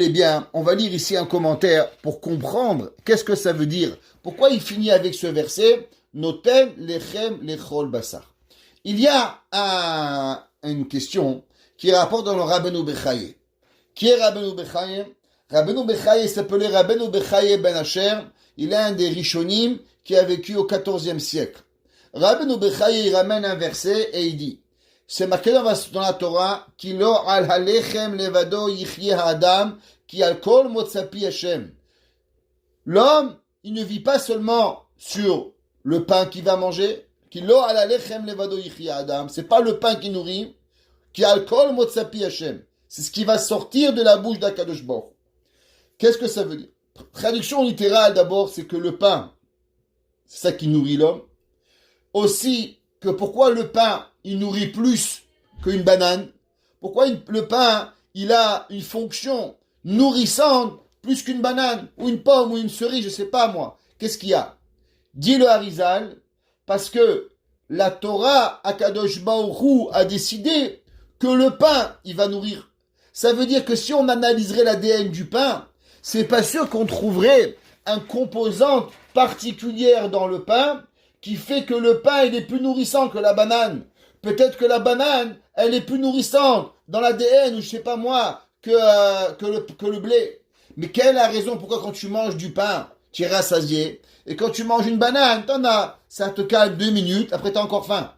S1: bien, on va lire ici un commentaire pour comprendre qu'est-ce que ça veut dire. Pourquoi il finit avec ce verset, Noten lechem lechol basar. Il y a une question qui rapporte dans le Rabbeinu Bechaye. Qui est Rabbeinu Bechaye? Rabbeinu Bechaye s'appelait Rabbeinu Bechaye ben Asher. Il est un des Rishonim qui a vécu au XIVe siècle. Rabbeinu Bechaye, il ramène un verset et il dit, c'est marqué dans la Torah, Ki lo al halechem levado yichye ha'adam, ki al kol motzapi Hashem. L'homme, il ne vit pas seulement sur le pain qu'il va manger, Ki lo al halechem levado yichye ha'adam, c'est pas le pain qui nourrit, ki al kol motzapi Hashem. C'est ce qui va sortir de la bouche d'Akadosh Baruch. Qu'est-ce que ça veut dire? Traduction littérale d'abord, c'est que le pain, c'est ça qui nourrit l'homme. Aussi, que pourquoi le pain, il nourrit plus qu'une banane? Pourquoi le pain, il a une fonction nourrissante plus qu'une banane, ou une pomme, ou une cerise, je sais pas moi. Qu'est-ce qu'il y a? Dit le Harizal, parce que la Torah, Akadosh Baruch Hu, a décidé que le pain, il va nourrir. Ça veut dire que si on analyserait l'ADN du pain, c'est pas sûr qu'on trouverait un composante particulière dans le pain qui fait que le pain il est plus nourrissant que la banane. Peut-être que la banane, elle est plus nourrissante dans l'ADN ou je sais pas moi que le blé. Mais quelle est la raison pourquoi quand tu manges du pain, tu es rassasié et quand tu manges une banane, ça te calme 2 minutes, après t'as encore faim.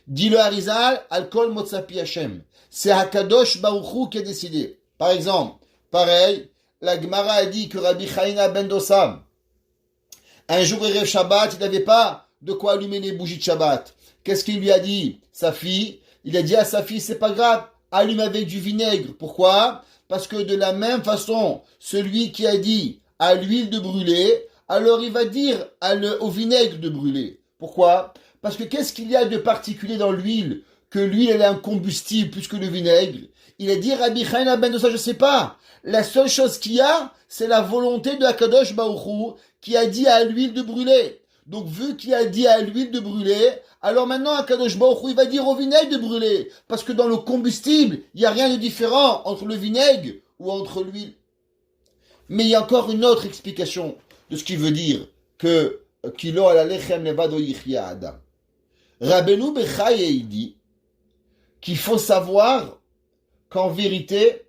S1: Dit le Harizal, Alkol Motsapi Hashem. C'est Hakadosh Baruch Hu qui a décidé. Par exemple, pareil, la Gemara a dit que Rabbi Chaina ben Dossam, Un jour, Erev Shabbat, il n'avait pas de quoi allumer les bougies de Shabbat. Qu'est-ce qu'il lui a dit, sa fille? Il a dit à sa fille, c'est pas grave, allume avec du vinaigre. Pourquoi? Parce que de la même façon, celui qui a dit à l'huile de brûler, alors il va dire au vinaigre de brûler. Pourquoi? Parce que qu'est-ce qu'il y a de particulier dans l'huile? Que l'huile, elle est un combustible plus que le vinaigre. Il a dit, Rabbi Chaim ben de ça, je sais pas. La seule chose qu'il y a, c'est la volonté de Akadosh Baruch Hu qui a dit à l'huile de brûler. Donc, vu qu'il a dit à l'huile de brûler, alors maintenant, Akadosh Baruch Hu, il va dire au vinaigre de brûler. Parce que dans le combustible, il n'y a rien de différent entre le vinaigre ou entre l'huile. Mais il y a encore une autre explication de ce qui veut dire que Kilo ala lechem levado yichya adam. Rabbeinu Bechaye, il dit qu'il faut savoir qu'en vérité,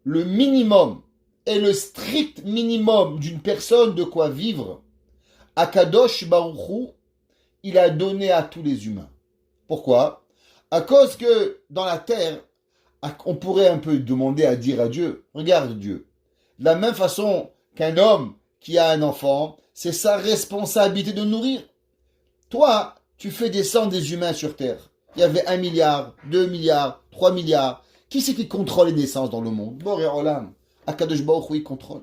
S1: le minimum et le strict minimum d'une personne de quoi vivre, Akadosh Baruch Hu, il a donné à tous les humains. Pourquoi? À cause que dans la terre, on pourrait un peu demander à dire à Dieu, regarde Dieu, de la même façon qu'un homme qui a un enfant, c'est sa responsabilité de nourrir. Toi, tu fais descendre des humains sur terre. Il y avait 1 milliard, 2 milliards, 3 milliards. Qui c'est qui contrôle les naissances dans le monde? Boré Olam. Akadosh Baruch Hu, il contrôle.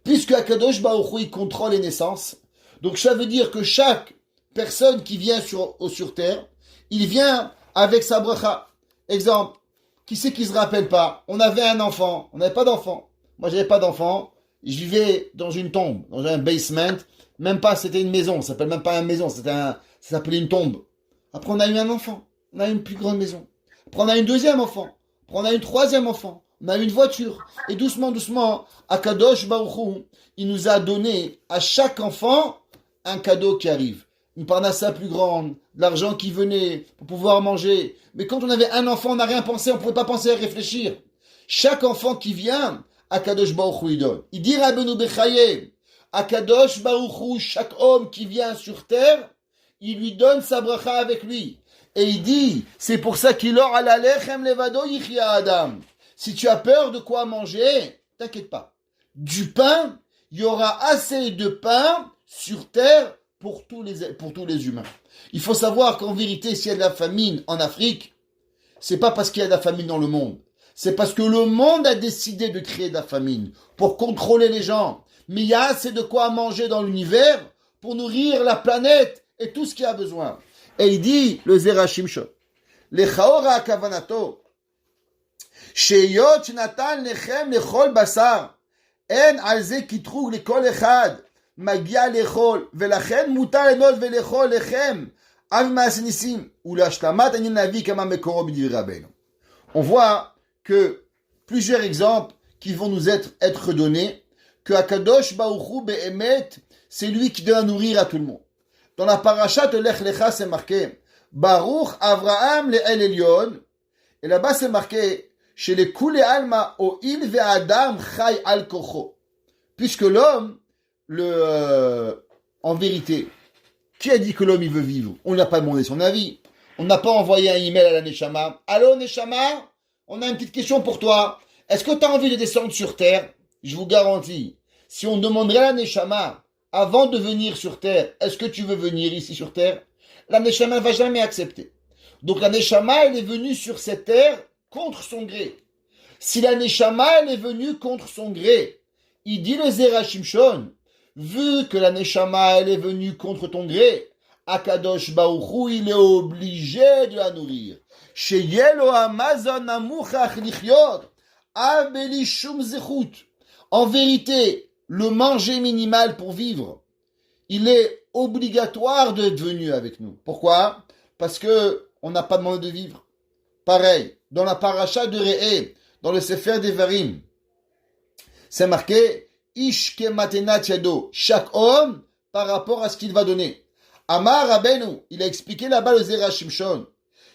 S1: Puisque Akadosh Baruch Hu, il contrôle les naissances, donc ça veut dire que chaque personne qui vient sur terre, il vient avec sa bracha. Exemple, qui c'est qui se rappelle pas? On avait un enfant, on n'avait pas d'enfant. Moi, j'avais pas d'enfant. Je vivais dans une tombe, dans un basement. Même pas, c'était une maison. Ça s'appelle même pas une maison, ça s'appelait une tombe. Après, on a eu un enfant. On a eu une plus grande maison. Après, on a eu un deuxième enfant. Après, on a eu un troisième enfant. On a eu une voiture. Et doucement, doucement, Akadosh Baruch Hu, il nous a donné à chaque enfant un cadeau qui arrive. Une parnassa plus grande, de l'argent qui venait pour pouvoir manger. Mais quand on avait un enfant, on n'a rien pensé, on ne pouvait pas penser à réfléchir. Chaque enfant qui vient, Akadosh Baruch Hu, il donne. Il dit Rabbeinu Bechaye, Akadosh Baruch Hu, chaque homme qui vient sur terre, il lui donne sa bracha avec lui. Et il dit, c'est pour ça qu'il aura la lechem levado yichya adam. Si tu as peur de quoi manger, t'inquiète pas. Du pain, il y aura assez de pain sur terre pour tous les humains. Il faut savoir qu'en vérité, s'il y a de la famine en Afrique, c'est pas parce qu'il y a de la famine dans le monde. C'est parce que le monde a décidé de créer de la famine pour contrôler les gens. Mais il y a assez de quoi manger dans l'univers pour nourrir la planète et tout ce qu'il y a besoin. Et il dit, le Zera Shimshon, Lechaora kavanato, sheyot natan lechem lechol basar, en alze kitrug lekol echad, magia lechol, velachen mutar lenot velechol lechem, av maasenisim, ou l'ashlamat anin navi kama mekoro b'divri Rabbeinu. On voit que plusieurs exemples qui vont nous être donnés, que Akadosh Baruch Hu be'emet, c'est lui qui doit nourrir à tout le monde. Dans la paracha de Lech Lecha, c'est marqué Baruch Avraham le'el Elyon. Et là-bas, c'est marqué chez les Kule Alma O'il ve'Adam Chai al Kocho. Puisque l'homme, en vérité, qui a dit que l'homme il veut vivre? On ne lui a pas demandé son avis. On n'a pas envoyé un email à la Neshama. Allô Neshama, on a une petite question pour toi. Est-ce que tu as envie de descendre sur terre? Je vous garantis, si on demanderait à la Neshama avant de venir sur terre, est-ce que tu veux venir ici sur terre? La Neshama ne va jamais accepter. Donc la Neshama, elle est venue sur cette terre contre son gré. Si la Neshama, elle est venue contre son gré, il dit le Zera Shimshon, vu que la Neshama, elle est venue contre ton gré, Akadosh Baruch Hu, il est obligé de la nourrir. Sheyelo Amazon Amuchach Lichiot, Abeli Shum Zechut. En vérité, le manger minimal pour vivre, il est obligatoire d'être venu avec nous. Pourquoi? Parce que on n'a pas demandé de vivre. Pareil, dans la paracha de Re'eh, dans le Sefer Devarim, c'est marqué Ish ke matenat yado, chaque homme par rapport à ce qu'il va donner. Amar Rabbeinu, il a expliqué là-bas le Zera Shimshon.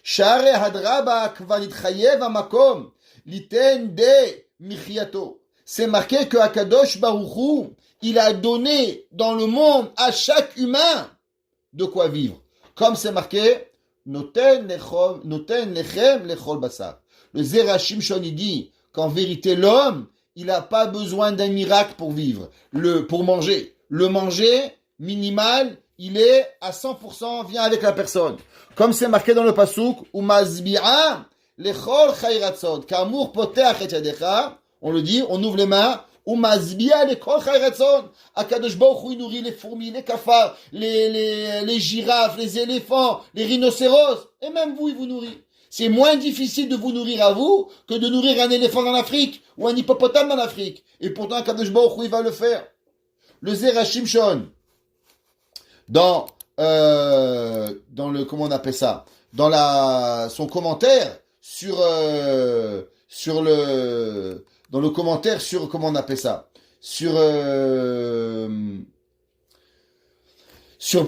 S1: Share hadraba kvanit chayev amakom liten de michiato. C'est marqué que Akadosh Baruch Hu, il a donné dans le monde à chaque humain de quoi vivre. Comme c'est marqué, Noten lechem lechol basar. Le Zera Shimshon, il dit qu'en vérité, l'homme, il n'a pas besoin d'un miracle pour vivre, pour manger. Le manger, minimal, il est à 100% vient avec la personne. Comme c'est marqué dans le pasuk, Umazbi'a lechol chayratzon, Kamour poteach et yadecha, on le dit, on ouvre les mains, Umazbi'a lechol chayratzon, Akadosh Baruch Hu, il nourrit les fourmis, les cafards, les girafes, les éléphants, les rhinocéros, et même vous, il vous nourrit. C'est moins difficile de vous nourrir à vous que de nourrir un éléphant en Afrique ou un hippopotame en Afrique. Et pourtant, Akadosh Baruch Hu, il va le faire. Le Zera Shimshon, dans le, comment on appelle ça, son commentaire dans le commentaire sur, comment on appelle ça, sur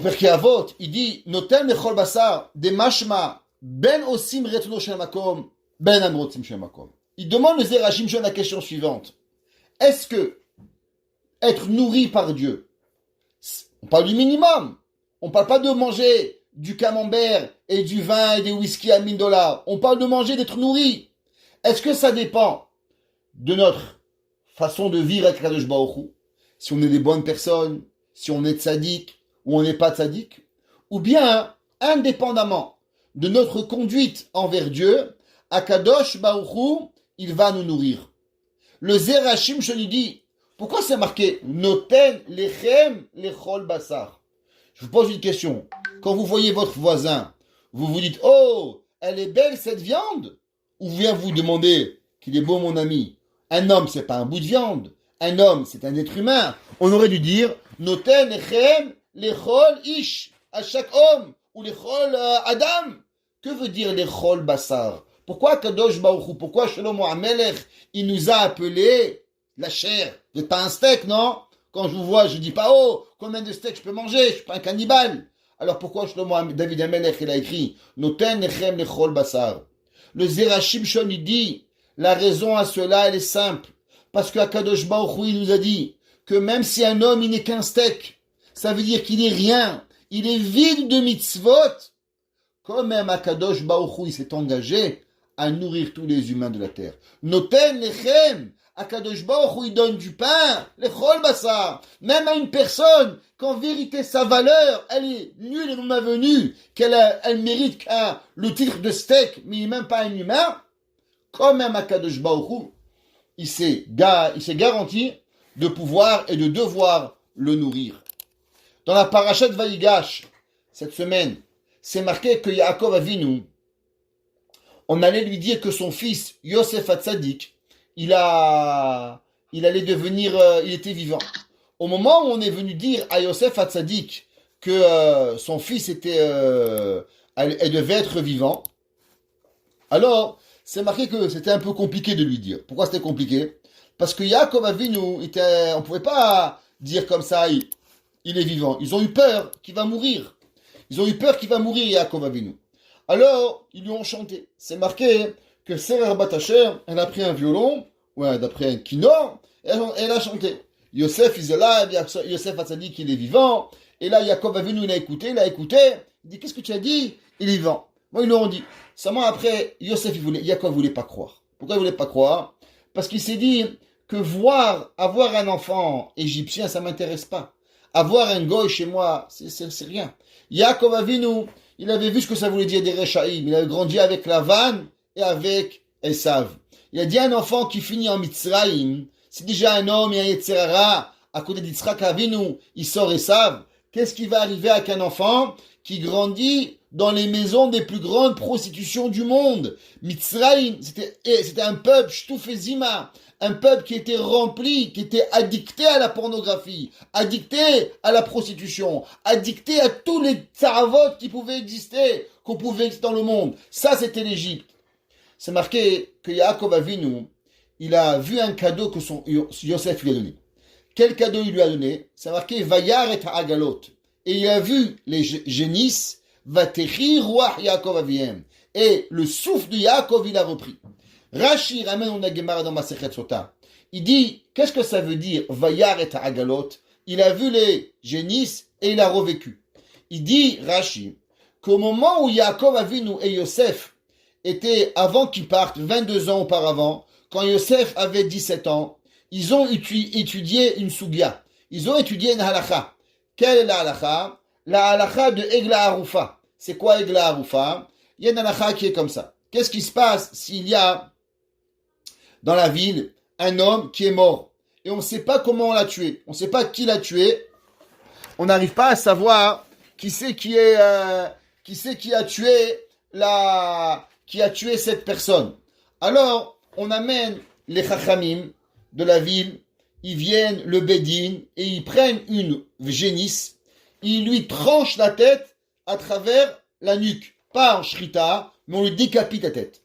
S1: Pirkei Avot, il dit, Noten lechol basar, de mashma, ben osim retno shel makom, ben amrotim shel makom. Il demande le Zera Shimshon la question suivante. Est-ce que être nourri par Dieu, on parle du minimum, on parle pas de manger du camembert et du vin et des whisky à $1000, on parle de manger, d'être nourri. Est-ce que ça dépend de notre façon de vivre avec Kadosh Baruch Hu, si on est des bonnes personnes, si on est tzaddik ou on n'est pas tzaddik, ou bien, indépendamment de notre conduite envers Dieu, Akadosh Baruch Hu, il va nous nourrir. Le Zera Shimshon dit, pourquoi c'est marqué Noten lechem lechol basar? Je vous pose une question. Quand vous voyez votre voisin, vous vous dites, oh, elle est belle cette viande? Ou bien vous demandez qu'il est beau mon ami? Un homme, c'est pas un bout de viande. Un homme, c'est un être humain. On aurait dû dire Noten lechem lechol ish, à chaque homme, ou lechol adam. Que veut dire lechol basar? Pourquoi Kadosh Baruch Hu, pourquoi Shlomo HaMelech, il nous a appelé la chair? Vous n'êtes pas un steak, non? Quand je vous vois, je dis pas, oh, combien de steaks je peux manger? Je suis pas un cannibale. Alors pourquoi David HaMelech, il a écrit Noten lechem lechol basar? Le Zera Shimshon, il dit, la raison à cela, elle est simple. Parce que Akadosh Baruch Hu, il nous a dit que même si un homme, il n'est qu'un steak, ça veut dire qu'il est rien. Il est vide de mitzvot. Quand même Akadosh Baruch Hu, il s'est engagé à nourrir tous les humains de la terre. Noten lechem. Akadosh Baruch Hu, il donne du pain, lechol basar. Même à une personne qu'en vérité sa valeur, elle est nulle et non avenue, elle mérite le titre de steak, mais il n'est même pas un humain. Quand même Akadosh Baruch Hu, il s'est garanti de pouvoir et de devoir le nourrir. Dans la parashat Vayigash, cette semaine, c'est marqué que Yaakov Avinu, on allait lui dire que son fils, Yosef Hatzadik, il était vivant. Au moment où on est venu dire à Yosef Hatzadik que son fils elle devait être vivant, alors c'est marqué que c'était un peu compliqué de lui dire. Pourquoi c'était compliqué? Parce que Yaakov Avinu, on ne pouvait pas dire comme ça, il est vivant. Ils ont eu peur qu'il va mourir. Ils ont eu peur qu'il va mourir, Yaakov Avinu. Alors, ils lui ont chanté. C'est marqué que Serer Batacher, elle a pris un violon, ouais, d'après un kino, et elle a chanté. Yosef, il est là, Yosef Hatzadik, il est vivant. Et là, Yaakov Avinu, il a écouté. Il dit, qu'est-ce que tu as dit? Il est vivant. Moi, ils l'ont dit. Seulement après, Yaakov voulait pas croire. Pourquoi il voulait pas croire? Parce qu'il s'est dit que avoir un enfant égyptien, ça m'intéresse pas. Avoir un goy chez moi, c'est rien. Yaakov Avinu, il avait vu ce que ça voulait dire des Rechaïm. Il avait grandi avec Lavan et avec Esav. Il a dit un enfant qui finit en Mitzrayim, c'est déjà un homme et un Yetzerara, à côté d'Yitzhak Avinu, il sort Esav. Qu'est-ce qui va arriver avec un enfant qui grandit dans les maisons des plus grandes prostitutions du monde? Mitzrayim, c'était un peuple, Shtoufezima, un peuple qui était rempli, qui était addicté à la pornographie, addicté à la prostitution, addicté à tous les tsaravot qui pouvaient exister, qu'on pouvait exister dans le monde. Ça, c'était l'Égypte. C'est marqué que Yaakov Avinu, il a vu un cadeau que Yosef lui a donné. Quel cadeau il lui a donné? C'est marqué Vayar et Ha'agalot. Et il a vu les génisses, Vatechi Ruach Yaakov Aviem. Et le souffle de Yaakov, il a repris. Rashi ramène on a Gemara dans Masechet Sota. Il dit, qu'est-ce que ça veut dire Vayar et Ha'agalot? Il a vu les génisses et il a revécu. Il dit, Rashi, qu'au moment où Yaakov Avinu et Yosef étaient, avant qu'ils partent, 22 ans auparavant, quand Yosef avait 17 ans, ils ont étudié une sugya. Ils ont étudié une halakha. Quelle est la halakha? La halakha de Egla Harufa. C'est quoi Egla Harufa? Il y a une halakha qui est comme ça. Qu'est-ce qui se passe s'il y a dans la ville un homme qui est mort et on ne sait pas comment on l'a tué, on ne sait pas qui l'a tué, on n'arrive pas à savoir qui a tué cette personne. Alors on amène les chachamim de la ville, ils viennent le bédine et ils prennent une génisse, ils lui tranchent la tête à travers la nuque, pas en shrita, mais on lui décapite la tête.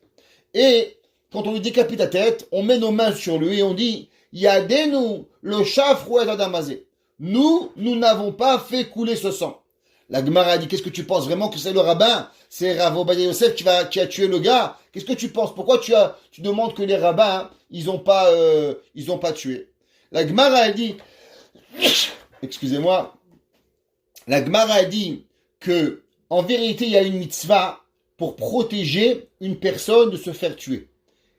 S1: Et quand on lui décapite la tête, on met nos mains sur lui et on dit Yadenu le shafru et adamazé. Nous n'avons pas fait couler ce sang. La Gemara a dit qu'est-ce que tu penses vraiment que c'est le rabbin, c'est Rav Ovadia Yosef qui a tué le gars? Qu'est-ce que tu penses? Pourquoi tu demandes que les rabbins ils ont pas tué? La Gemara a dit excusez-moi. La Gemara a dit que en vérité il y a une mitzvah pour protéger une personne de se faire tuer.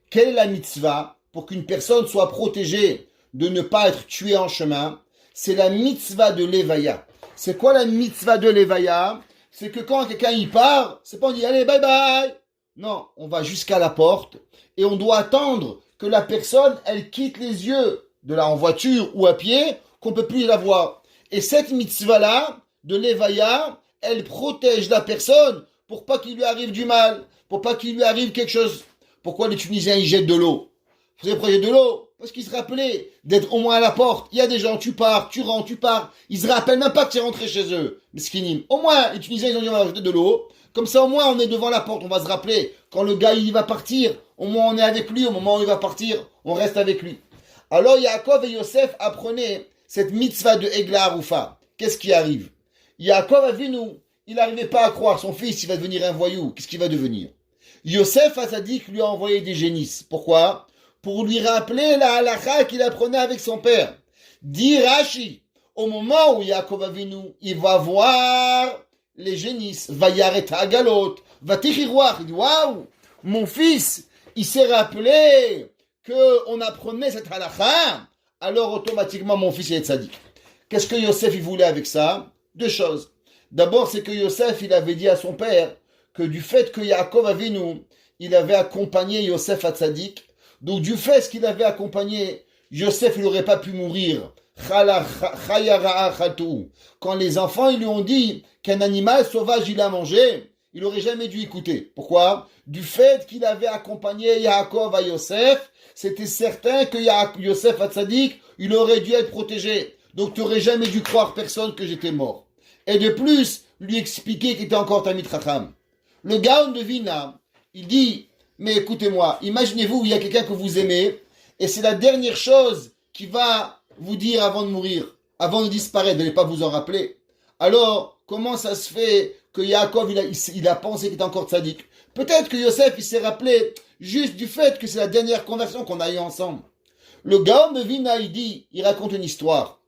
S1: Quelle est la mitzvah pour qu'une personne soit protégée de ne pas être tuée en chemin? C'est la mitzvah de l'Evaya. C'est quoi la mitzvah de l'Evaya? C'est que quand quelqu'un y part, c'est pas on dit allez bye bye. Non, on va jusqu'à la porte et on doit attendre que la personne elle quitte les yeux de là en voiture ou à pied, qu'on peut plus la voir. Et cette mitzvah là de l'Evaya, elle protège la personne pour pas qu'il lui arrive du mal, pour pas qu'il lui arrive quelque chose. Pourquoi les Tunisiens ils jettent de l'eau? Vous savez pourquoi ils jettent de l'eau? Parce qu'ils se rappelaient d'être au moins à la porte. Il y a des gens, tu pars, tu rentres, tu pars. Ils se rappellent même pas que tu es rentré chez eux. Mais skinim. Au moins, les Tunisiens ils ont dit on va jeter de l'eau. Comme ça au moins on est devant la porte, on va se rappeler. Quand le gars il va partir, au moins on est avec lui. Au moment où il va partir, on reste avec lui. Alors Yaakov et Yosef apprenaient cette mitzvah de Egla Harufa. Qu'est-ce qui arrive? Yaakov a vu nous. Il n'arrivait pas à croire son fils, il va devenir un voyou. Qu'est-ce qu'il va devenir? Yosef Hatzadik lui a envoyé des génisses. Pourquoi? Pour lui rappeler la halakha qu'il apprenait avec son père. Dit Rashi, au moment où Yaakov Avinu, il va voir les génisses, va yaret hagalot, va tichiroach, il dit waouh, mon fils, il s'est rappelé qu'on apprenait cette halakha, alors automatiquement mon fils est tzaddik. Qu'est-ce que Yosef il voulait avec ça? Deux choses. D'abord, c'est que Yosef il avait dit à son père que du fait que Yaakov Avinu, il avait accompagné Yosef à Tzadik, donc du fait qu'il avait accompagné Yosef, il n'aurait pas pu mourir. Quand les enfants ils lui ont dit qu'un animal sauvage il a mangé, il n'aurait jamais dû écouter. Pourquoi? Du fait qu'il avait accompagné Yaakov à Yosef, c'était certain que Yosef à Tzadik, il aurait dû être protégé. Donc tu n'aurais jamais dû croire personne que j'étais mort. Et de plus, lui expliquer qu'il était encore Talmid Chacham. Le Gaon de Vilna, il dit, mais écoutez-moi, imaginez-vous, il y a quelqu'un que vous aimez, et c'est la dernière chose qu'il va vous dire avant de mourir, avant de disparaître, de ne pas vous en rappeler. Alors, comment ça se fait que Yaakov, il a pensé qu'il était encore tzaddik? Peut-être que Yosef, il s'est rappelé juste du fait que c'est la dernière conversion qu'on a eue ensemble. Le Gaon de Vilna, il raconte une histoire.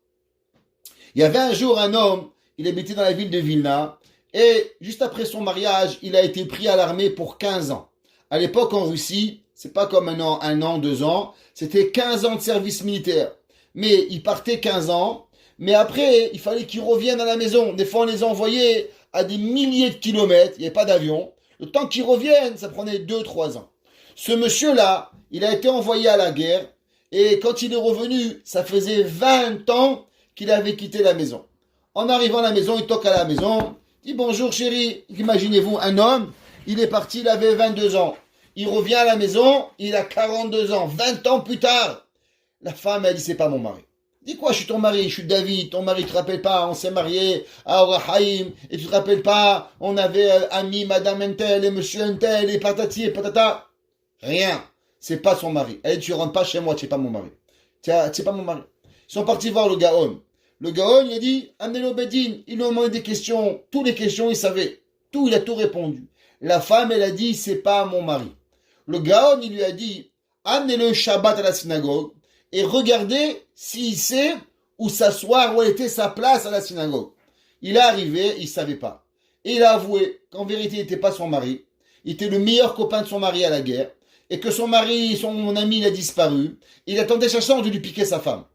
S1: Il y avait un jour un homme, il habitait dans la ville de Vilna, et juste après son mariage, il a été pris à l'armée pour 15 ans. À l'époque en Russie, c'est pas comme un an, 2 ans, c'était 15 ans de service militaire. Mais il partait 15 ans, mais après, il fallait qu'il revienne à la maison. Des fois, on les envoyait à des milliers de kilomètres, il n'y avait pas d'avion. Le temps qu'ils reviennent, ça prenait 2-3 ans. Ce monsieur-là, il a été envoyé à la guerre, et quand il est revenu, ça faisait 20 ans qu'il avait quitté la maison. En arrivant à la maison, il toque à la maison, il dit bonjour chérie. Imaginez-vous, un homme, il est parti, il avait 22 ans. Il revient à la maison, il a 42 ans, 20 ans plus tard. La femme, elle dit, c'est pas mon mari. Dis quoi, je suis ton mari, je suis David, ton mari, tu te rappelles pas, on s'est marié à Orahaim, et tu te rappelles pas, on avait ami madame Entel et monsieur Entel et patati et patata. Rien. C'est pas son mari. Elle dit, tu rentres pas chez moi, tu es pas mon mari. C'est pas mon mari. Ils sont partis voir le Gaon. Le Gaon, il a dit, amenez-le au Bedin. Ils lui ont demandé des questions. Toutes les questions, il savait. Tout, il a tout répondu. La femme, elle a dit, c'est pas mon mari. Le Gaon, il lui a dit, amenez-le Shabbat à la synagogue et regardez s'il sait où s'asseoir, où était sa place à la synagogue. Il est arrivé, il savait pas. Et il a avoué qu'en vérité, il n'était pas son mari. Il était le meilleur copain de son mari à la guerre. Et que son mari, son ami, il a disparu. Il attendait chaque chance de lui piquer sa femme.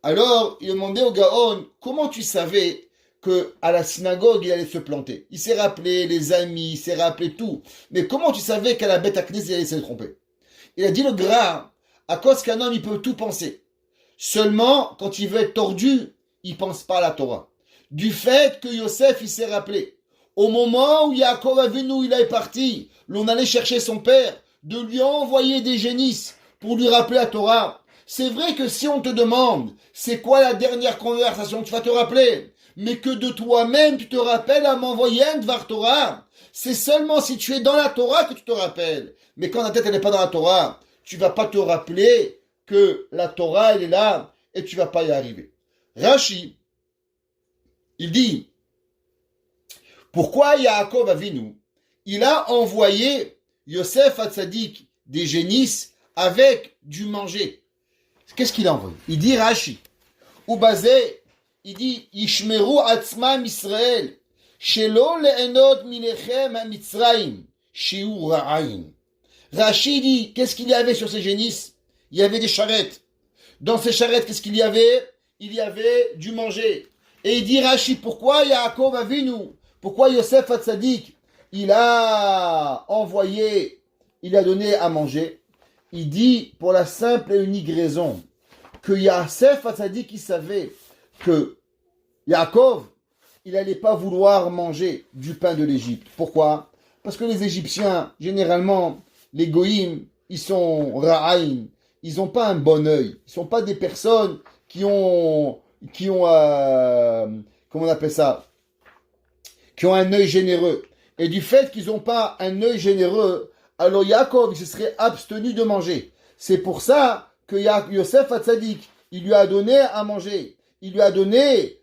S1: Alors, il demandait au Gaon, comment tu savais que à la synagogue, il allait se planter. Il s'est rappelé les amis, il s'est rappelé tout. Mais comment tu savais qu'à la bête à Knesset, il allait se tromper? Il a dit le gras, à cause qu'un homme, il peut tout penser. Seulement, quand il veut être tordu, il pense pas à la Torah. Du fait que Yosef, il s'est rappelé. Au moment où Yaakov Avinu, il est parti, l'on allait chercher son père, de lui envoyer des génisses pour lui rappeler la Torah. C'est vrai que si on te demande, c'est quoi la dernière conversation, tu vas te rappeler. Mais que de toi-même, tu te rappelles à m'envoyer un Dvar Torah. C'est seulement si tu es dans la Torah que tu te rappelles. Mais quand la tête, elle n'est pas dans la Torah, tu vas pas te rappeler que la Torah, elle est là, et tu vas pas y arriver. Rashi, il dit, pourquoi Yaakov Avinu, il a envoyé Yosef Hatzadik des génisses avec du manger. Qu'est-ce qu'il a envoyé? Il dit Rashi, ou basé, il dit Yishmeru Atzmam Israël, Shelo le'enot milechem ha-mitzrayim, shi'u ra'ayin. Rashi dit, qu'est-ce qu'il y avait sur ces génisses? Il y avait des charrettes. Dans ces charrettes, qu'est-ce qu'il y avait? Il y avait du manger. Et il dit Rashi, pourquoi Yaakov Avinu, pourquoi Yosef Hatzadik, il a envoyé, il a donné à manger? Il dit, pour la simple et unique raison, que Yosef Hatzadik, il savait que Yaakov, il n'allait pas vouloir manger du pain de l'Égypte. Pourquoi? Parce que les Égyptiens, généralement, les goïms, ils sont ra'aïn, ils n'ont pas un bon œil. Ils ne sont pas des personnes qui ont comment on appelle ça? Qui ont un œil généreux. Et du fait qu'ils n'ont pas un œil généreux, alors Yaakov, il se serait abstenu de manger. C'est pour ça que Yosef Hatzadik, il lui a donné à manger. Il lui a donné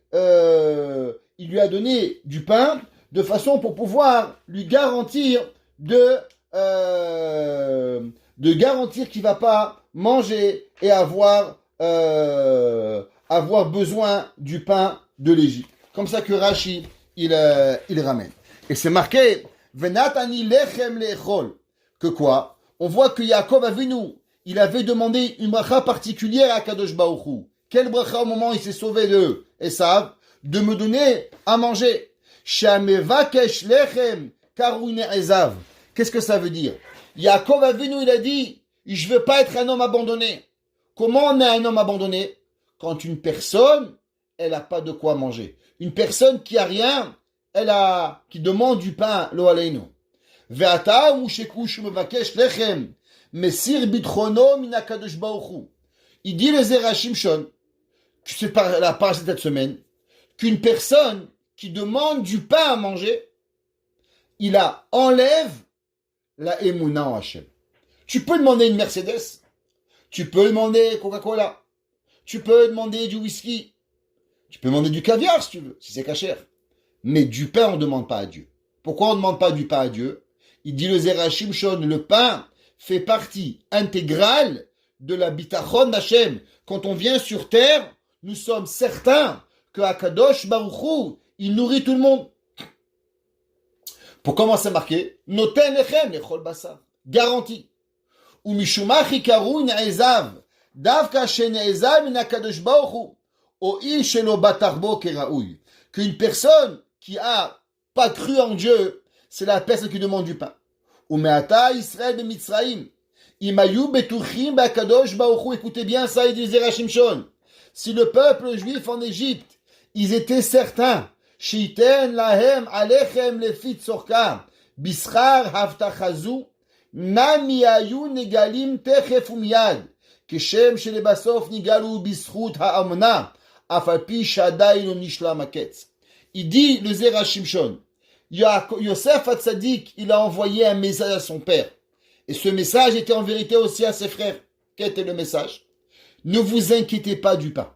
S1: du pain de façon pour pouvoir lui garantir de garantir qu'il va pas manger et avoir besoin du pain de l'Égypte. Comme ça que Rashi il ramène. Et c'est marqué Venatani lechem lechol. Que quoi? On voit que Yaakov Avinu, il avait demandé une bracha particulière à Kadosh Baruch Hu. Quelle bracha au moment où il s'est sauvé de Esav? De me donner à manger. Shamevakesh lechem karune Esav. Qu'est-ce que ça veut dire? Yaakov Avinu, il a dit, je veux pas être un homme abandonné. Comment on est un homme abandonné? Quand une personne, elle a pas de quoi manger. Une personne qui a rien, qui demande du pain, lo aleinu. Ve'ata mushekush mevakesh lechem, mesir bitrono min hakadosh baruch hu. Il dit le Zera Shimshon, que c'est par la page de cette semaine, qu'une personne qui demande du pain à manger, il enlève la émouna en Hachem. Tu peux demander une Mercedes, tu peux demander Coca-Cola, tu peux demander du whisky, tu peux demander du caviar si tu veux, si c'est cachère. Mais du pain, on ne demande pas à Dieu. Pourquoi on ne demande pas du pain à Dieu? Il dit le Zera Shimshon, le pain fait partie intégrale de la bitachon d'Hachem. Quand on vient sur terre, nous sommes certains que Akadosh Baruch Hu, il nourrit tout le monde. Pour commencer à marquer, Noten lechem lechol basar. Garantie. Ou mishuma chikaru ne'ezav. Davka shene'ezav min Akadosh Baruch Hu. O il shelo batarbo keraouy. Qu'une personne qui a pas cru en Dieu, c'est la personne qui demande du pain. Ou me'ata Israël de Mitzraïm. Imayu betuchim ba'Akadosh Baruch Hu. Écoutez bien ça, il dit Zera Shimshon. Si le peuple juif en Égypte, ils étaient certains, Shiten lahem alechem lefit sorka, bischar havtachazu, nami ayu negalim techef umyad, keshem shelebasof nigalu bischut ha'amna, afapi shadai lo nishlam haketz. Il dit le Zera Shimshon, Yosef Hatzadik, il a envoyé un message à son père. Et ce message était en vérité aussi à ses frères. Quel était le message? Ne vous inquiétez pas du pain.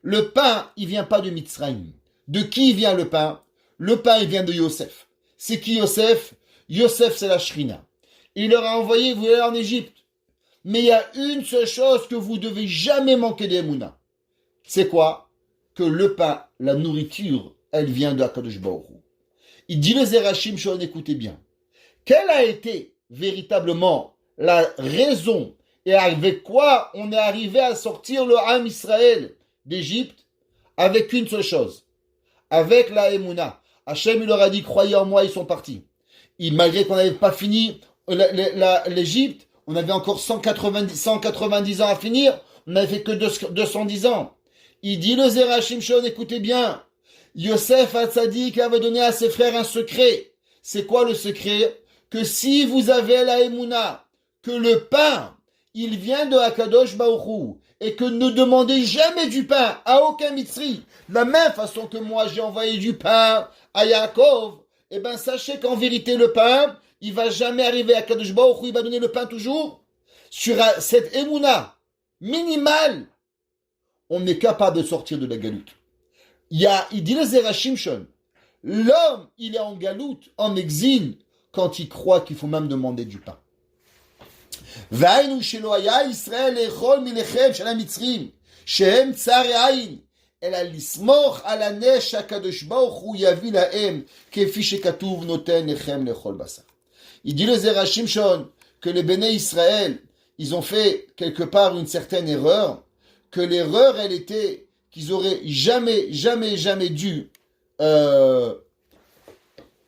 S1: Le pain, il vient pas de Mitzrayim. De qui vient le pain? Le pain, il vient de Yosef. C'est qui Yosef? Yosef, c'est la Shrina. Il leur a envoyé, vous allez en Égypte. Mais il y a une seule chose que vous devez jamais manquer d'Emouna. C'est quoi? Que le pain, la nourriture, elle vient de HaKadosh Baruch Hu. Il dit le Zera Shimshon, écoutez bien. Quelle a été véritablement la raison et avec quoi on est arrivé à sortir le Ham Israël d'Égypte? Avec une seule chose. avec la Emouna. Hachem, il leur a dit, croyez en moi, ils sont partis. Malgré qu'on n'avait pas fini l'Égypte, on avait encore 190 ans à finir, on n'avait fait que 210 ans. Il dit le Zera Shimshon, écoutez bien, Yosef Hatzadik avait donné à ses frères un secret. C'est quoi le secret? Que si vous avez la Emouna, que le pain, il vient de Akadosh Baruch Hu, et que ne demandez jamais du pain à aucun Mitzri, de la même façon que moi j'ai envoyé du pain à Yaakov, eh ben sachez qu'en vérité le pain, il va jamais arriver à Akadosh Baruch Hu, il va donner le pain toujours sur cette Emouna minimale. On est capable de sortir de la galoute. Il dit le Zera Shimshon, l'homme, il est en galoute, en exil, quand il croit qu'il faut même demander du pain. והיינו שלא היה ישראל לאכול מלחם של המצרים, שהם צר עין, אלא לסמוך על הנס שהקדוש ברוך הוא יביא להם, כפי שכתוב נותן לכם לאכול בשר. Il dit le Zera Shimshon que les béné Israël, ils ont fait quelque part une certaine erreur, que l'erreur elle était qu'ils auraient jamais dû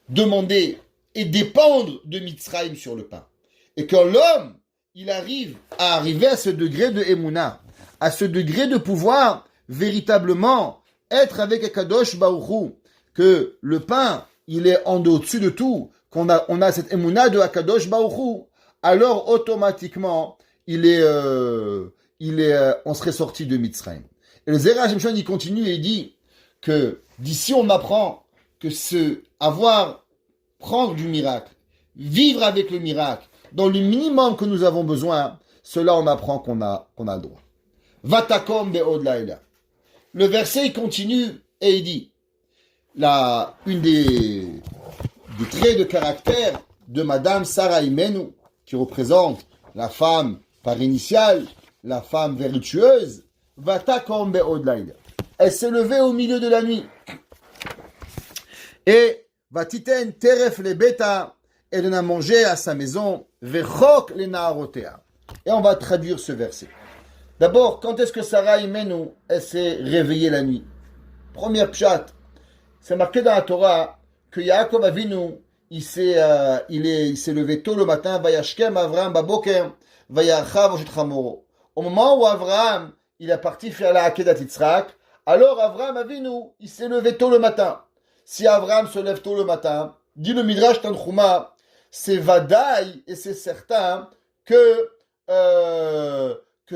S1: demander et dépendre de Mitzrayim sur le pain. Et quand l'homme, il arrive à ce degré de Emouna, à ce degré de pouvoir véritablement être avec Akadosh Baruch Hu, que le pain, il est en au-dessus de tout, on a cette Emouna de Akadosh Baruch Hu, alors automatiquement, on serait sorti de Mitzrayim. Et le Zera Shimshon, il continue et il dit que d'ici on apprend que prendre du miracle, vivre avec le miracle, dans le minimum que nous avons besoin, cela on apprend qu'on a le droit. Vatakom be'od laila. Le verset il continue et il dit, une des traits de caractère de Madame Sarah Imenu, qui représente la femme par initiale, la femme vertueuse, Vatakom be'od laila. Elle s'est levée au milieu de la nuit. Et Vatiten teref le beta, elle en a mangé à sa maison, vechok le naarotea. Et on va traduire ce verset. D'abord, quand est-ce que Sarah Imenu, elle s'est réveillée la nuit? Première pshat, c'est marqué dans la Torah que Yaakov Avinu, il s'est levé tôt le matin, vayashkem Avraham baboker, vayachav oshet chamoro. Au moment où Avraham, il est parti faire la Akedat Yitzhak, alors Avraham Avinu, il s'est levé tôt le matin. Si Avraham se lève tôt le matin, dit le Midrash Tanchuma, c'est vadaï et c'est certain que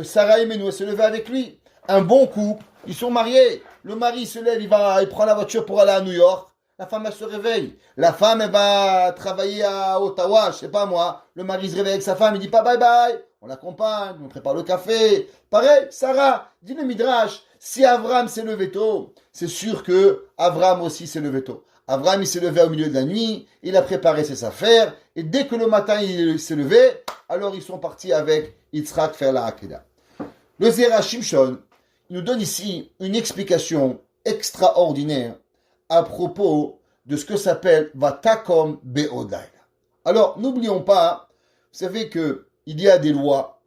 S1: Sarah Imenu s'est levée avec lui. Un bon couple, ils sont mariés. Le mari se lève, il prend la voiture pour aller à New York. La femme, elle se réveille. La femme, elle va travailler à Ottawa, je sais pas moi. Le mari se réveille avec sa femme, il dit pas bye bye. On l'accompagne, on prépare le café. Pareil, Sarah, dit le Midrash, si Avraham s'est levé tôt, c'est sûr que Avraham aussi s'est levé tôt. Avraham, il s'est levé au milieu de la nuit, il a préparé ses affaires, et dès que le matin il s'est levé, alors ils sont partis avec Yitzhak faire la Akedah. Le Zera Shimshon, il nous donne ici une explication extraordinaire à propos de ce que s'appelle Vatakom Be'odai. Alors, n'oublions pas, vous savez que il y a des lois,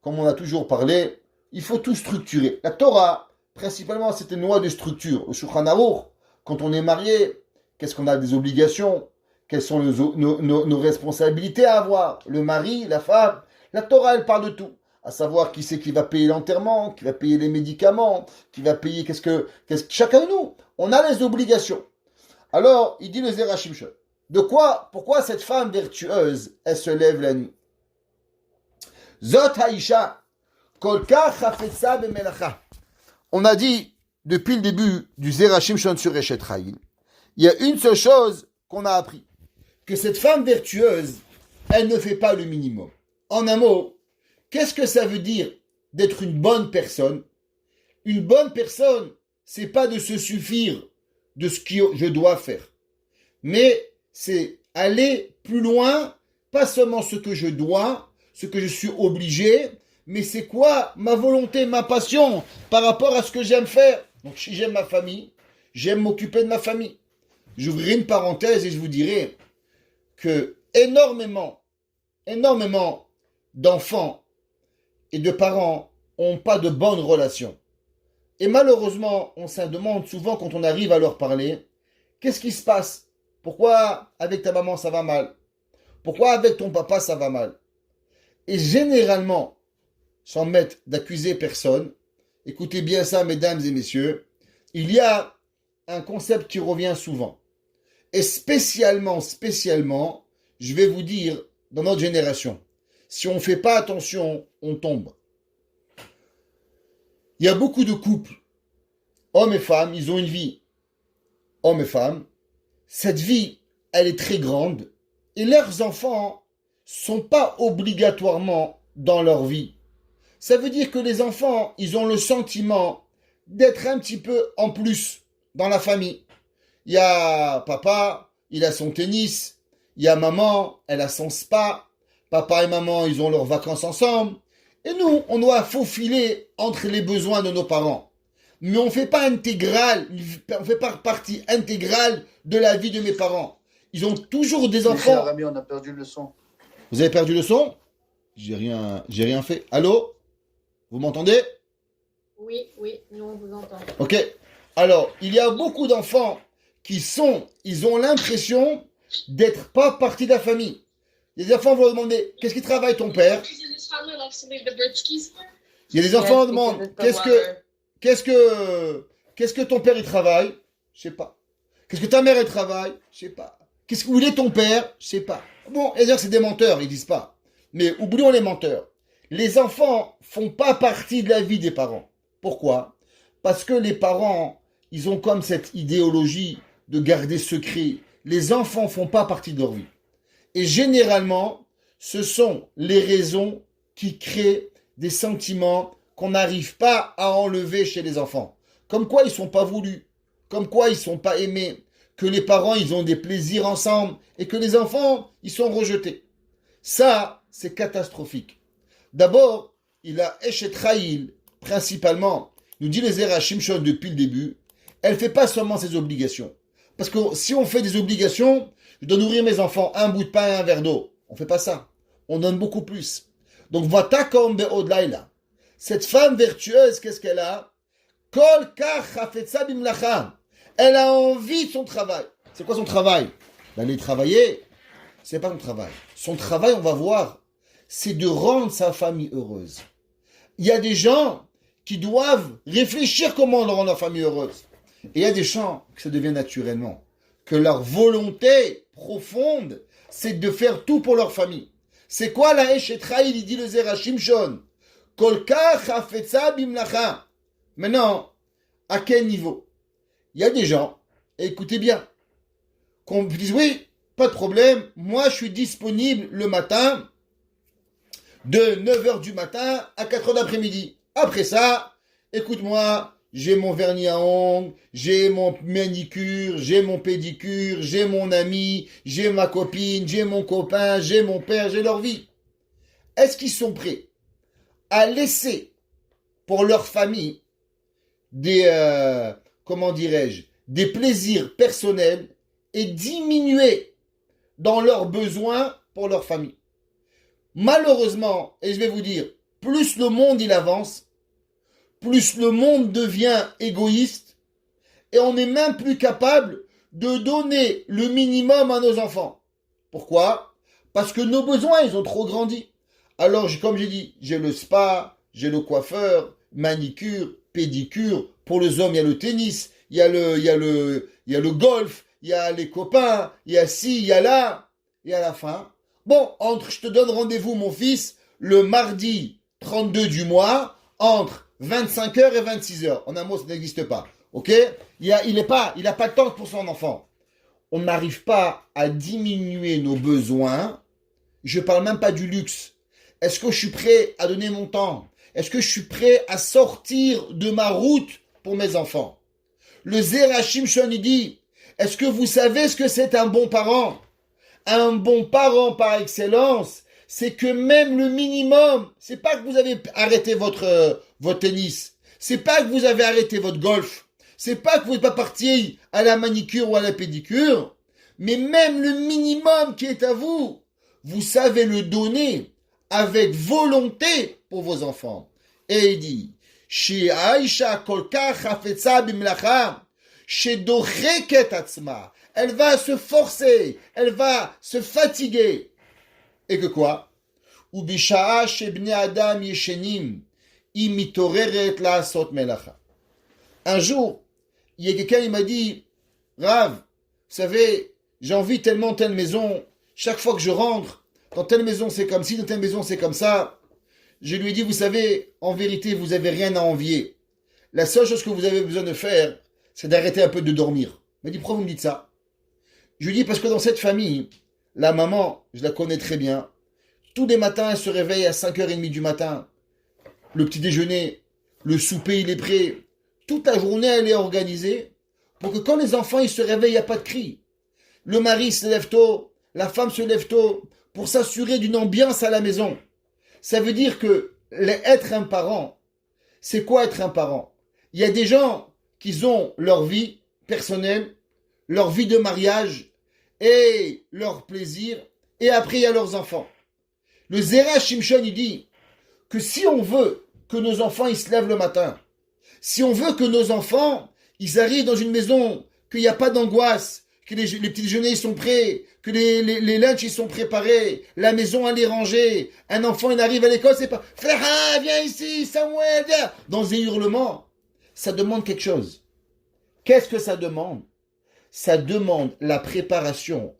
S1: comme on a toujours parlé, il faut tout structurer. La Torah, principalement, c'est une loi de structure. Au Shulchan Aruch, quand on est marié, qu'est-ce qu'on a des obligations? Quelles sont nos responsabilités à avoir? Le mari, la femme. La Torah, elle parle de tout. À savoir qui c'est qui va payer l'enterrement, qui va payer les médicaments, qui va payer chacun de nous. On a les obligations. Alors, il dit le Zera Shimshon. Pourquoi cette femme vertueuse, elle se lève la nuit? Zot haisha, kol kach chafetza b'melacha. On a dit, depuis le début du Zera Shimshon sur Eshet Chayil, il y a une seule chose qu'on a appris. Que cette femme vertueuse, elle ne fait pas le minimum. En un mot, qu'est-ce que ça veut dire d'être une bonne personne? Une bonne personne, c'est pas de se suffire de ce que je dois faire. Mais c'est aller plus loin, pas seulement ce que je dois, ce que je suis obligé, mais c'est quoi ma volonté, ma passion par rapport à ce que j'aime faire. Donc si j'aime ma famille, j'aime m'occuper de ma famille. J'ouvrirai une parenthèse et je vous dirai que énormément d'enfants et de parents n'ont pas de bonnes relations. Et malheureusement, on se demande souvent quand on arrive à leur parler, Qu'est-ce qui se passe? Pourquoi avec ta maman ça va mal? Pourquoi avec ton papa ça va mal? Et généralement, sans mettre d'accuser personne, écoutez bien ça, mesdames et messieurs, il y a un concept qui revient souvent. Et spécialement, je vais vous dire, dans notre génération, si on ne fait pas attention, on tombe. Il y a beaucoup de couples, hommes et femmes, ils ont une vie, hommes et femmes. Cette vie, elle est très grande et leurs enfants sont pas obligatoirement dans leur vie. Ça veut dire que les enfants, ils ont le sentiment d'être un petit peu en plus dans la famille. Il y a papa, il a son tennis. Il y a maman, elle a son spa. Papa et maman, ils ont leurs vacances ensemble. Et nous, on doit faufiler entre les besoins de nos parents. Mais on ne fait pas partie intégrale de la vie de mes parents. Ils ont toujours des enfants.
S2: Cher ami, on a perdu le son.
S1: Vous avez perdu le son? J'ai rien fait. Allô? Vous m'entendez?
S3: Oui, nous on vous entend.
S1: Ok. Alors, il y a beaucoup d'enfants ils ont l'impression d'être pas partie de la famille. Les enfants vont demander, qu'est-ce qui travaille ton père? Il y a des enfants qui demandent, qu'est-ce que ton père il travaille? Je sais pas. Qu'est-ce que ta mère elle travaille? Je sais pas. Où il est ton père? Je sais pas. Bon, les gens c'est des menteurs, ils disent pas. Mais oublions les menteurs. Les enfants font pas partie de la vie des parents. Pourquoi? Parce que les parents, ils ont comme cette idéologie de garder secret. Les enfants font pas partie de leur vie. Et généralement, ce sont les raisons qui créent des sentiments qu'on n'arrive pas à enlever chez les enfants. Comme quoi ils sont pas voulus, comme quoi ils sont pas aimés, que les parents ils ont des plaisirs ensemble et que les enfants ils sont rejetés. Ça, c'est catastrophique. D'abord, il a Eshet Chayil, principalement, nous dit les Zera Shimshon depuis le début, elle fait pas seulement ses obligations. Parce que si on fait des obligations, je dois nourrir mes enfants, un bout de pain et un verre d'eau. On fait pas ça. On donne beaucoup plus. Donc, Vatakom Be'od Laila. Cette femme vertueuse, qu'est-ce qu'elle a? Kol kach hafetza bimlacha. Elle a envie de son travail. C'est quoi son travail? D'aller travailler. C'est pas son travail. Son travail, on va voir, c'est de rendre sa famille heureuse. Il y a des gens qui doivent réfléchir comment rendre leur famille heureuse. Et il y a des gens que ça devient naturellement. Que leur volonté profonde, c'est de faire tout pour leur famille. C'est quoi la Eshet Chayil? Il dit le Zera Shimshon. Kol kach hafetza bimlacha. Maintenant, à quel niveau? Il y a des gens, écoutez bien, qu'on dise oui, pas de problème, moi je suis disponible le matin de 9h du matin à 4h d'après-midi. Après ça, écoute-moi, j'ai mon vernis à ongles, j'ai mon manicure, j'ai mon pédicure, j'ai mon ami, j'ai ma copine, j'ai mon copain, j'ai mon père, j'ai leur vie. Est-ce qu'ils sont prêts à laisser pour leur famille des, comment dirais-je, des plaisirs personnels et diminuer dans leurs besoins pour leur famille? Malheureusement, et je vais vous dire, plus le monde il avance, plus le monde devient égoïste et on n'est même plus capable de donner le minimum à nos enfants. Pourquoi? Parce que nos besoins, ils ont trop grandi. Alors, comme j'ai dit, j'ai le spa, j'ai le coiffeur, manicure, pédicure. Pour les hommes, il y a le tennis, il y a le golf, il y a les copains, il y a ci, il y a là. Et à la fin, bon, je te donne rendez-vous, mon fils, le mardi 32 du mois, entre 25h et 26h. En un mot, ça n'existe pas. Ok? Il n'a pas de temps pour son enfant. On n'arrive pas à diminuer nos besoins. Je parle même pas du luxe. Est-ce que je suis prêt à donner mon temps? Est-ce que je suis prêt à sortir de ma route pour mes enfants? Le Zera Shimshon, il dit, est-ce que vous savez ce que c'est un bon parent? Un bon parent par excellence, c'est que même le minimum, c'est pas que vous avez arrêté votre tennis, c'est pas que vous avez arrêté votre golf, c'est pas que vous n'êtes pas parti à la manicure ou à la pédicure, mais même le minimum qui est à vous, vous savez le donner avec volonté pour vos enfants. Et il dit, Shedoreket atzma. Elle va se forcer, elle va se fatiguer. Et que quoi? Ubishaa shebne adam yeshenim, imitoreret laasot melacha. Un jour, il y a quelqu'un, il m'a dit, Rav, vous savez, j'ai envie tellement telle maison, chaque fois que je rentre, dans telle maison c'est comme ci, dans telle maison c'est comme ça. Je lui ai dit, vous savez, en vérité, vous n'avez rien à envier. La seule chose que vous avez besoin de faire, c'est d'arrêter un peu de dormir. Il m'a dit, pourquoi vous me dites ça? Je lui ai dit, parce que dans cette famille, la maman, je la connais très bien. Tous les matins, elle se réveille à 5h30 du matin. Le petit déjeuner, le souper, il est prêt. Toute la journée, elle est organisée pour que quand les enfants ils se réveillent, il n'y a pas de cri. Le mari se lève tôt, la femme se lève tôt pour s'assurer d'une ambiance à la maison. Ça veut dire que être un parent, c'est quoi être un parent? Il y a des gens qui ont leur vie personnelle, leur vie de mariage et leur plaisir, et après il y a leurs enfants. Le Zera Shimshon, il dit que si on veut que nos enfants ils se lèvent le matin, si on veut que nos enfants ils arrivent dans une maison, qu'il n'y a pas d'angoisse, que les petits déjeuners ils sont prêts, que les lunchs ils sont préparés, la maison elle est rangée, un enfant il arrive à l'école, c'est pas frère, viens ici, Samuel, viens, dans des hurlements. Ça demande quelque chose. Qu'est-ce que ça demande? Ça demande la préparation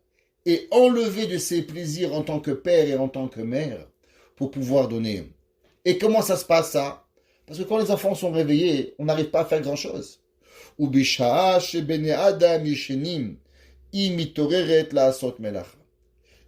S1: et enlever de ses plaisirs en tant que père et en tant que mère pour pouvoir donner. Et comment ça se passe ça? Parce que quand les enfants sont réveillés, on n'arrive pas à faire grand-chose.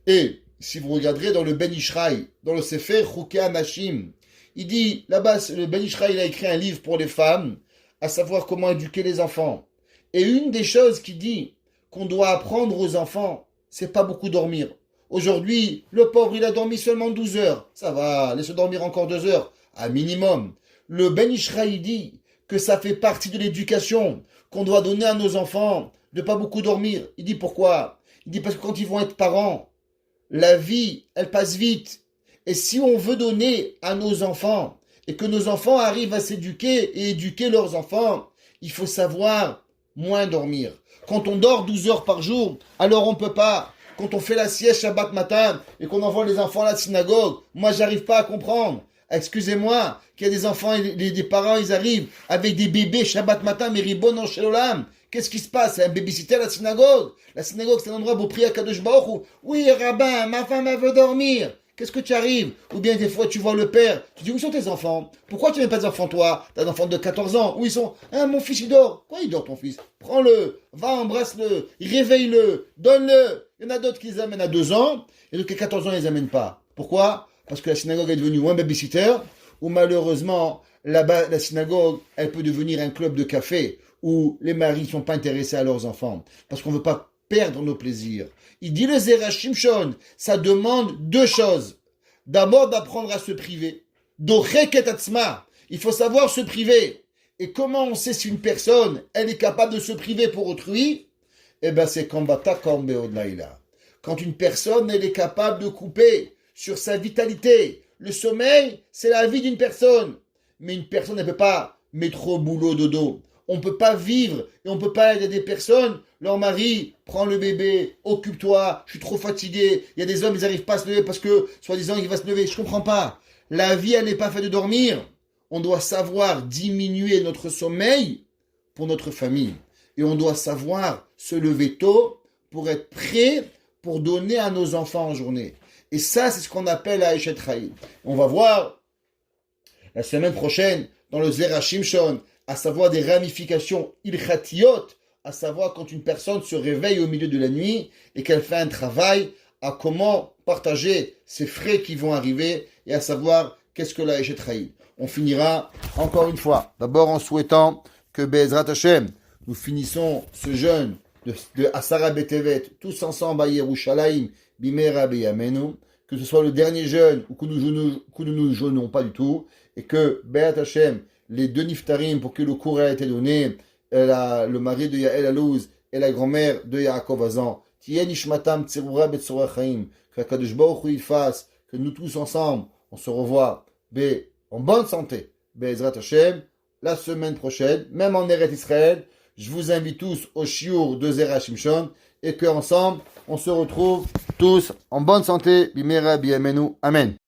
S1: Et si vous regarderez dans le Ben Ishraï, dans le Sefer Chukei Anashim, il dit, là-bas, le Ben Ishraï, il a écrit un livre pour les femmes, à savoir comment éduquer les enfants. Et une des choses qu'il dit qu'on doit apprendre aux enfants, c'est pas beaucoup dormir. Aujourd'hui, le pauvre, il a dormi seulement 12 heures. Ça va, laisse dormir encore 2 heures, à minimum. Le Ben Ishraï dit que ça fait partie de l'éducation qu'on doit donner à nos enfants, de pas beaucoup dormir. Il dit pourquoi? Il dit parce que quand ils vont être parents, la vie, elle passe vite. Et si on veut donner à nos enfants, et que nos enfants arrivent à s'éduquer et éduquer leurs enfants, il faut savoir moins dormir. Quand on dort 12 heures par jour, alors on peut pas. Quand on fait la sieste Shabbat matin et qu'on envoie les enfants à la synagogue, moi j'arrive pas à comprendre. Excusez-moi, qu'il y a des enfants, des parents, ils arrivent avec des bébés Shabbat matin, mais Ribono Shel Olam. Qu'est-ce qui se passe? C'est un babysitter à la synagogue. La synagogue, c'est un endroit où on prie à Kadosh Baruch Hu. Oui, rabbin, ma femme, elle veut dormir. Qu'est-ce que tu arrives? Ou bien des fois, tu vois le père. Tu dis, où sont tes enfants? Pourquoi tu n'as pas d'enfants, toi? T'as un enfant de 14 ans. Où ils sont? Ah, mon fils, il dort. Quoi, il dort, ton fils? Prends-le, va, embrasse-le, réveille-le, donne-le. Il y en a d'autres qui les amènent à 2 ans, et d'autres qui à 14 ans, ils les amènent pas. Pourquoi? Parce que la synagogue est devenue un babysitter, ou malheureusement, là-bas, la synagogue, elle peut devenir un club de café, où les maris ne sont pas intéressés à leurs enfants. Parce qu'on ne veut pas perdre nos plaisirs. Il dit le Zera Shimshon, ça demande 2 choses. D'abord, d'apprendre à se priver. Doreket atzma. Il faut savoir se priver. Et comment on sait si une personne, elle est capable de se priver pour autrui? Eh ben, c'est Kambata Kambeod Laila. Quand une personne, elle est capable de couper sur sa vitalité. Le sommeil, c'est la vie d'une personne. Mais une personne, elle ne peut pas mettre au boulot dodo. On ne peut pas vivre et on ne peut pas aider des personnes. Leur mari prend le bébé, occupe-toi, je suis trop fatigué. Il y a des hommes, ils n'arrivent pas à se lever parce que, soi-disant, il va se lever. Je ne comprends pas. La vie, elle n'est pas faite de dormir. On doit savoir diminuer notre sommeil pour notre famille. Et on doit savoir se lever tôt pour être prêt pour donner à nos enfants en journée. Et ça, c'est ce qu'on appelle la Eshet Chaim. On va voir la semaine prochaine dans le Zera Shimshon, à savoir des ramifications ilchatiot, à savoir quand une personne se réveille au milieu de la nuit et qu'elle fait un travail, à comment partager ces frais qui vont arriver et à savoir qu'est-ce que la Eshet Chaim. On finira encore une fois, d'abord en souhaitant que Be'ezrat Hashem, nous finissons ce jeûne de Asara Betevet, tous ensemble à Yerushalayim, Bimera Beyamenu, que ce soit le dernier jeûne ou que nous ne nous jeûnons pas du tout, et que Be'ezrat Hashem, les 2 niftarim pour que le cours ait été donné, le mari de Yael Alouz et la grand-mère de Yaakov Azan, Tien Ishmatam Tserura Betsora Chaim, que Kadosh Baruch Hu il fasse, que nous tous ensemble, on se revoit en bonne santé, Be'ezrat Hashem, la semaine prochaine, même en Eretz Israël, Je vous invite tous au shiur de Zera Shimshon et qu'ensemble, on se retrouve tous en bonne santé. Bimera, biamenu. Amen.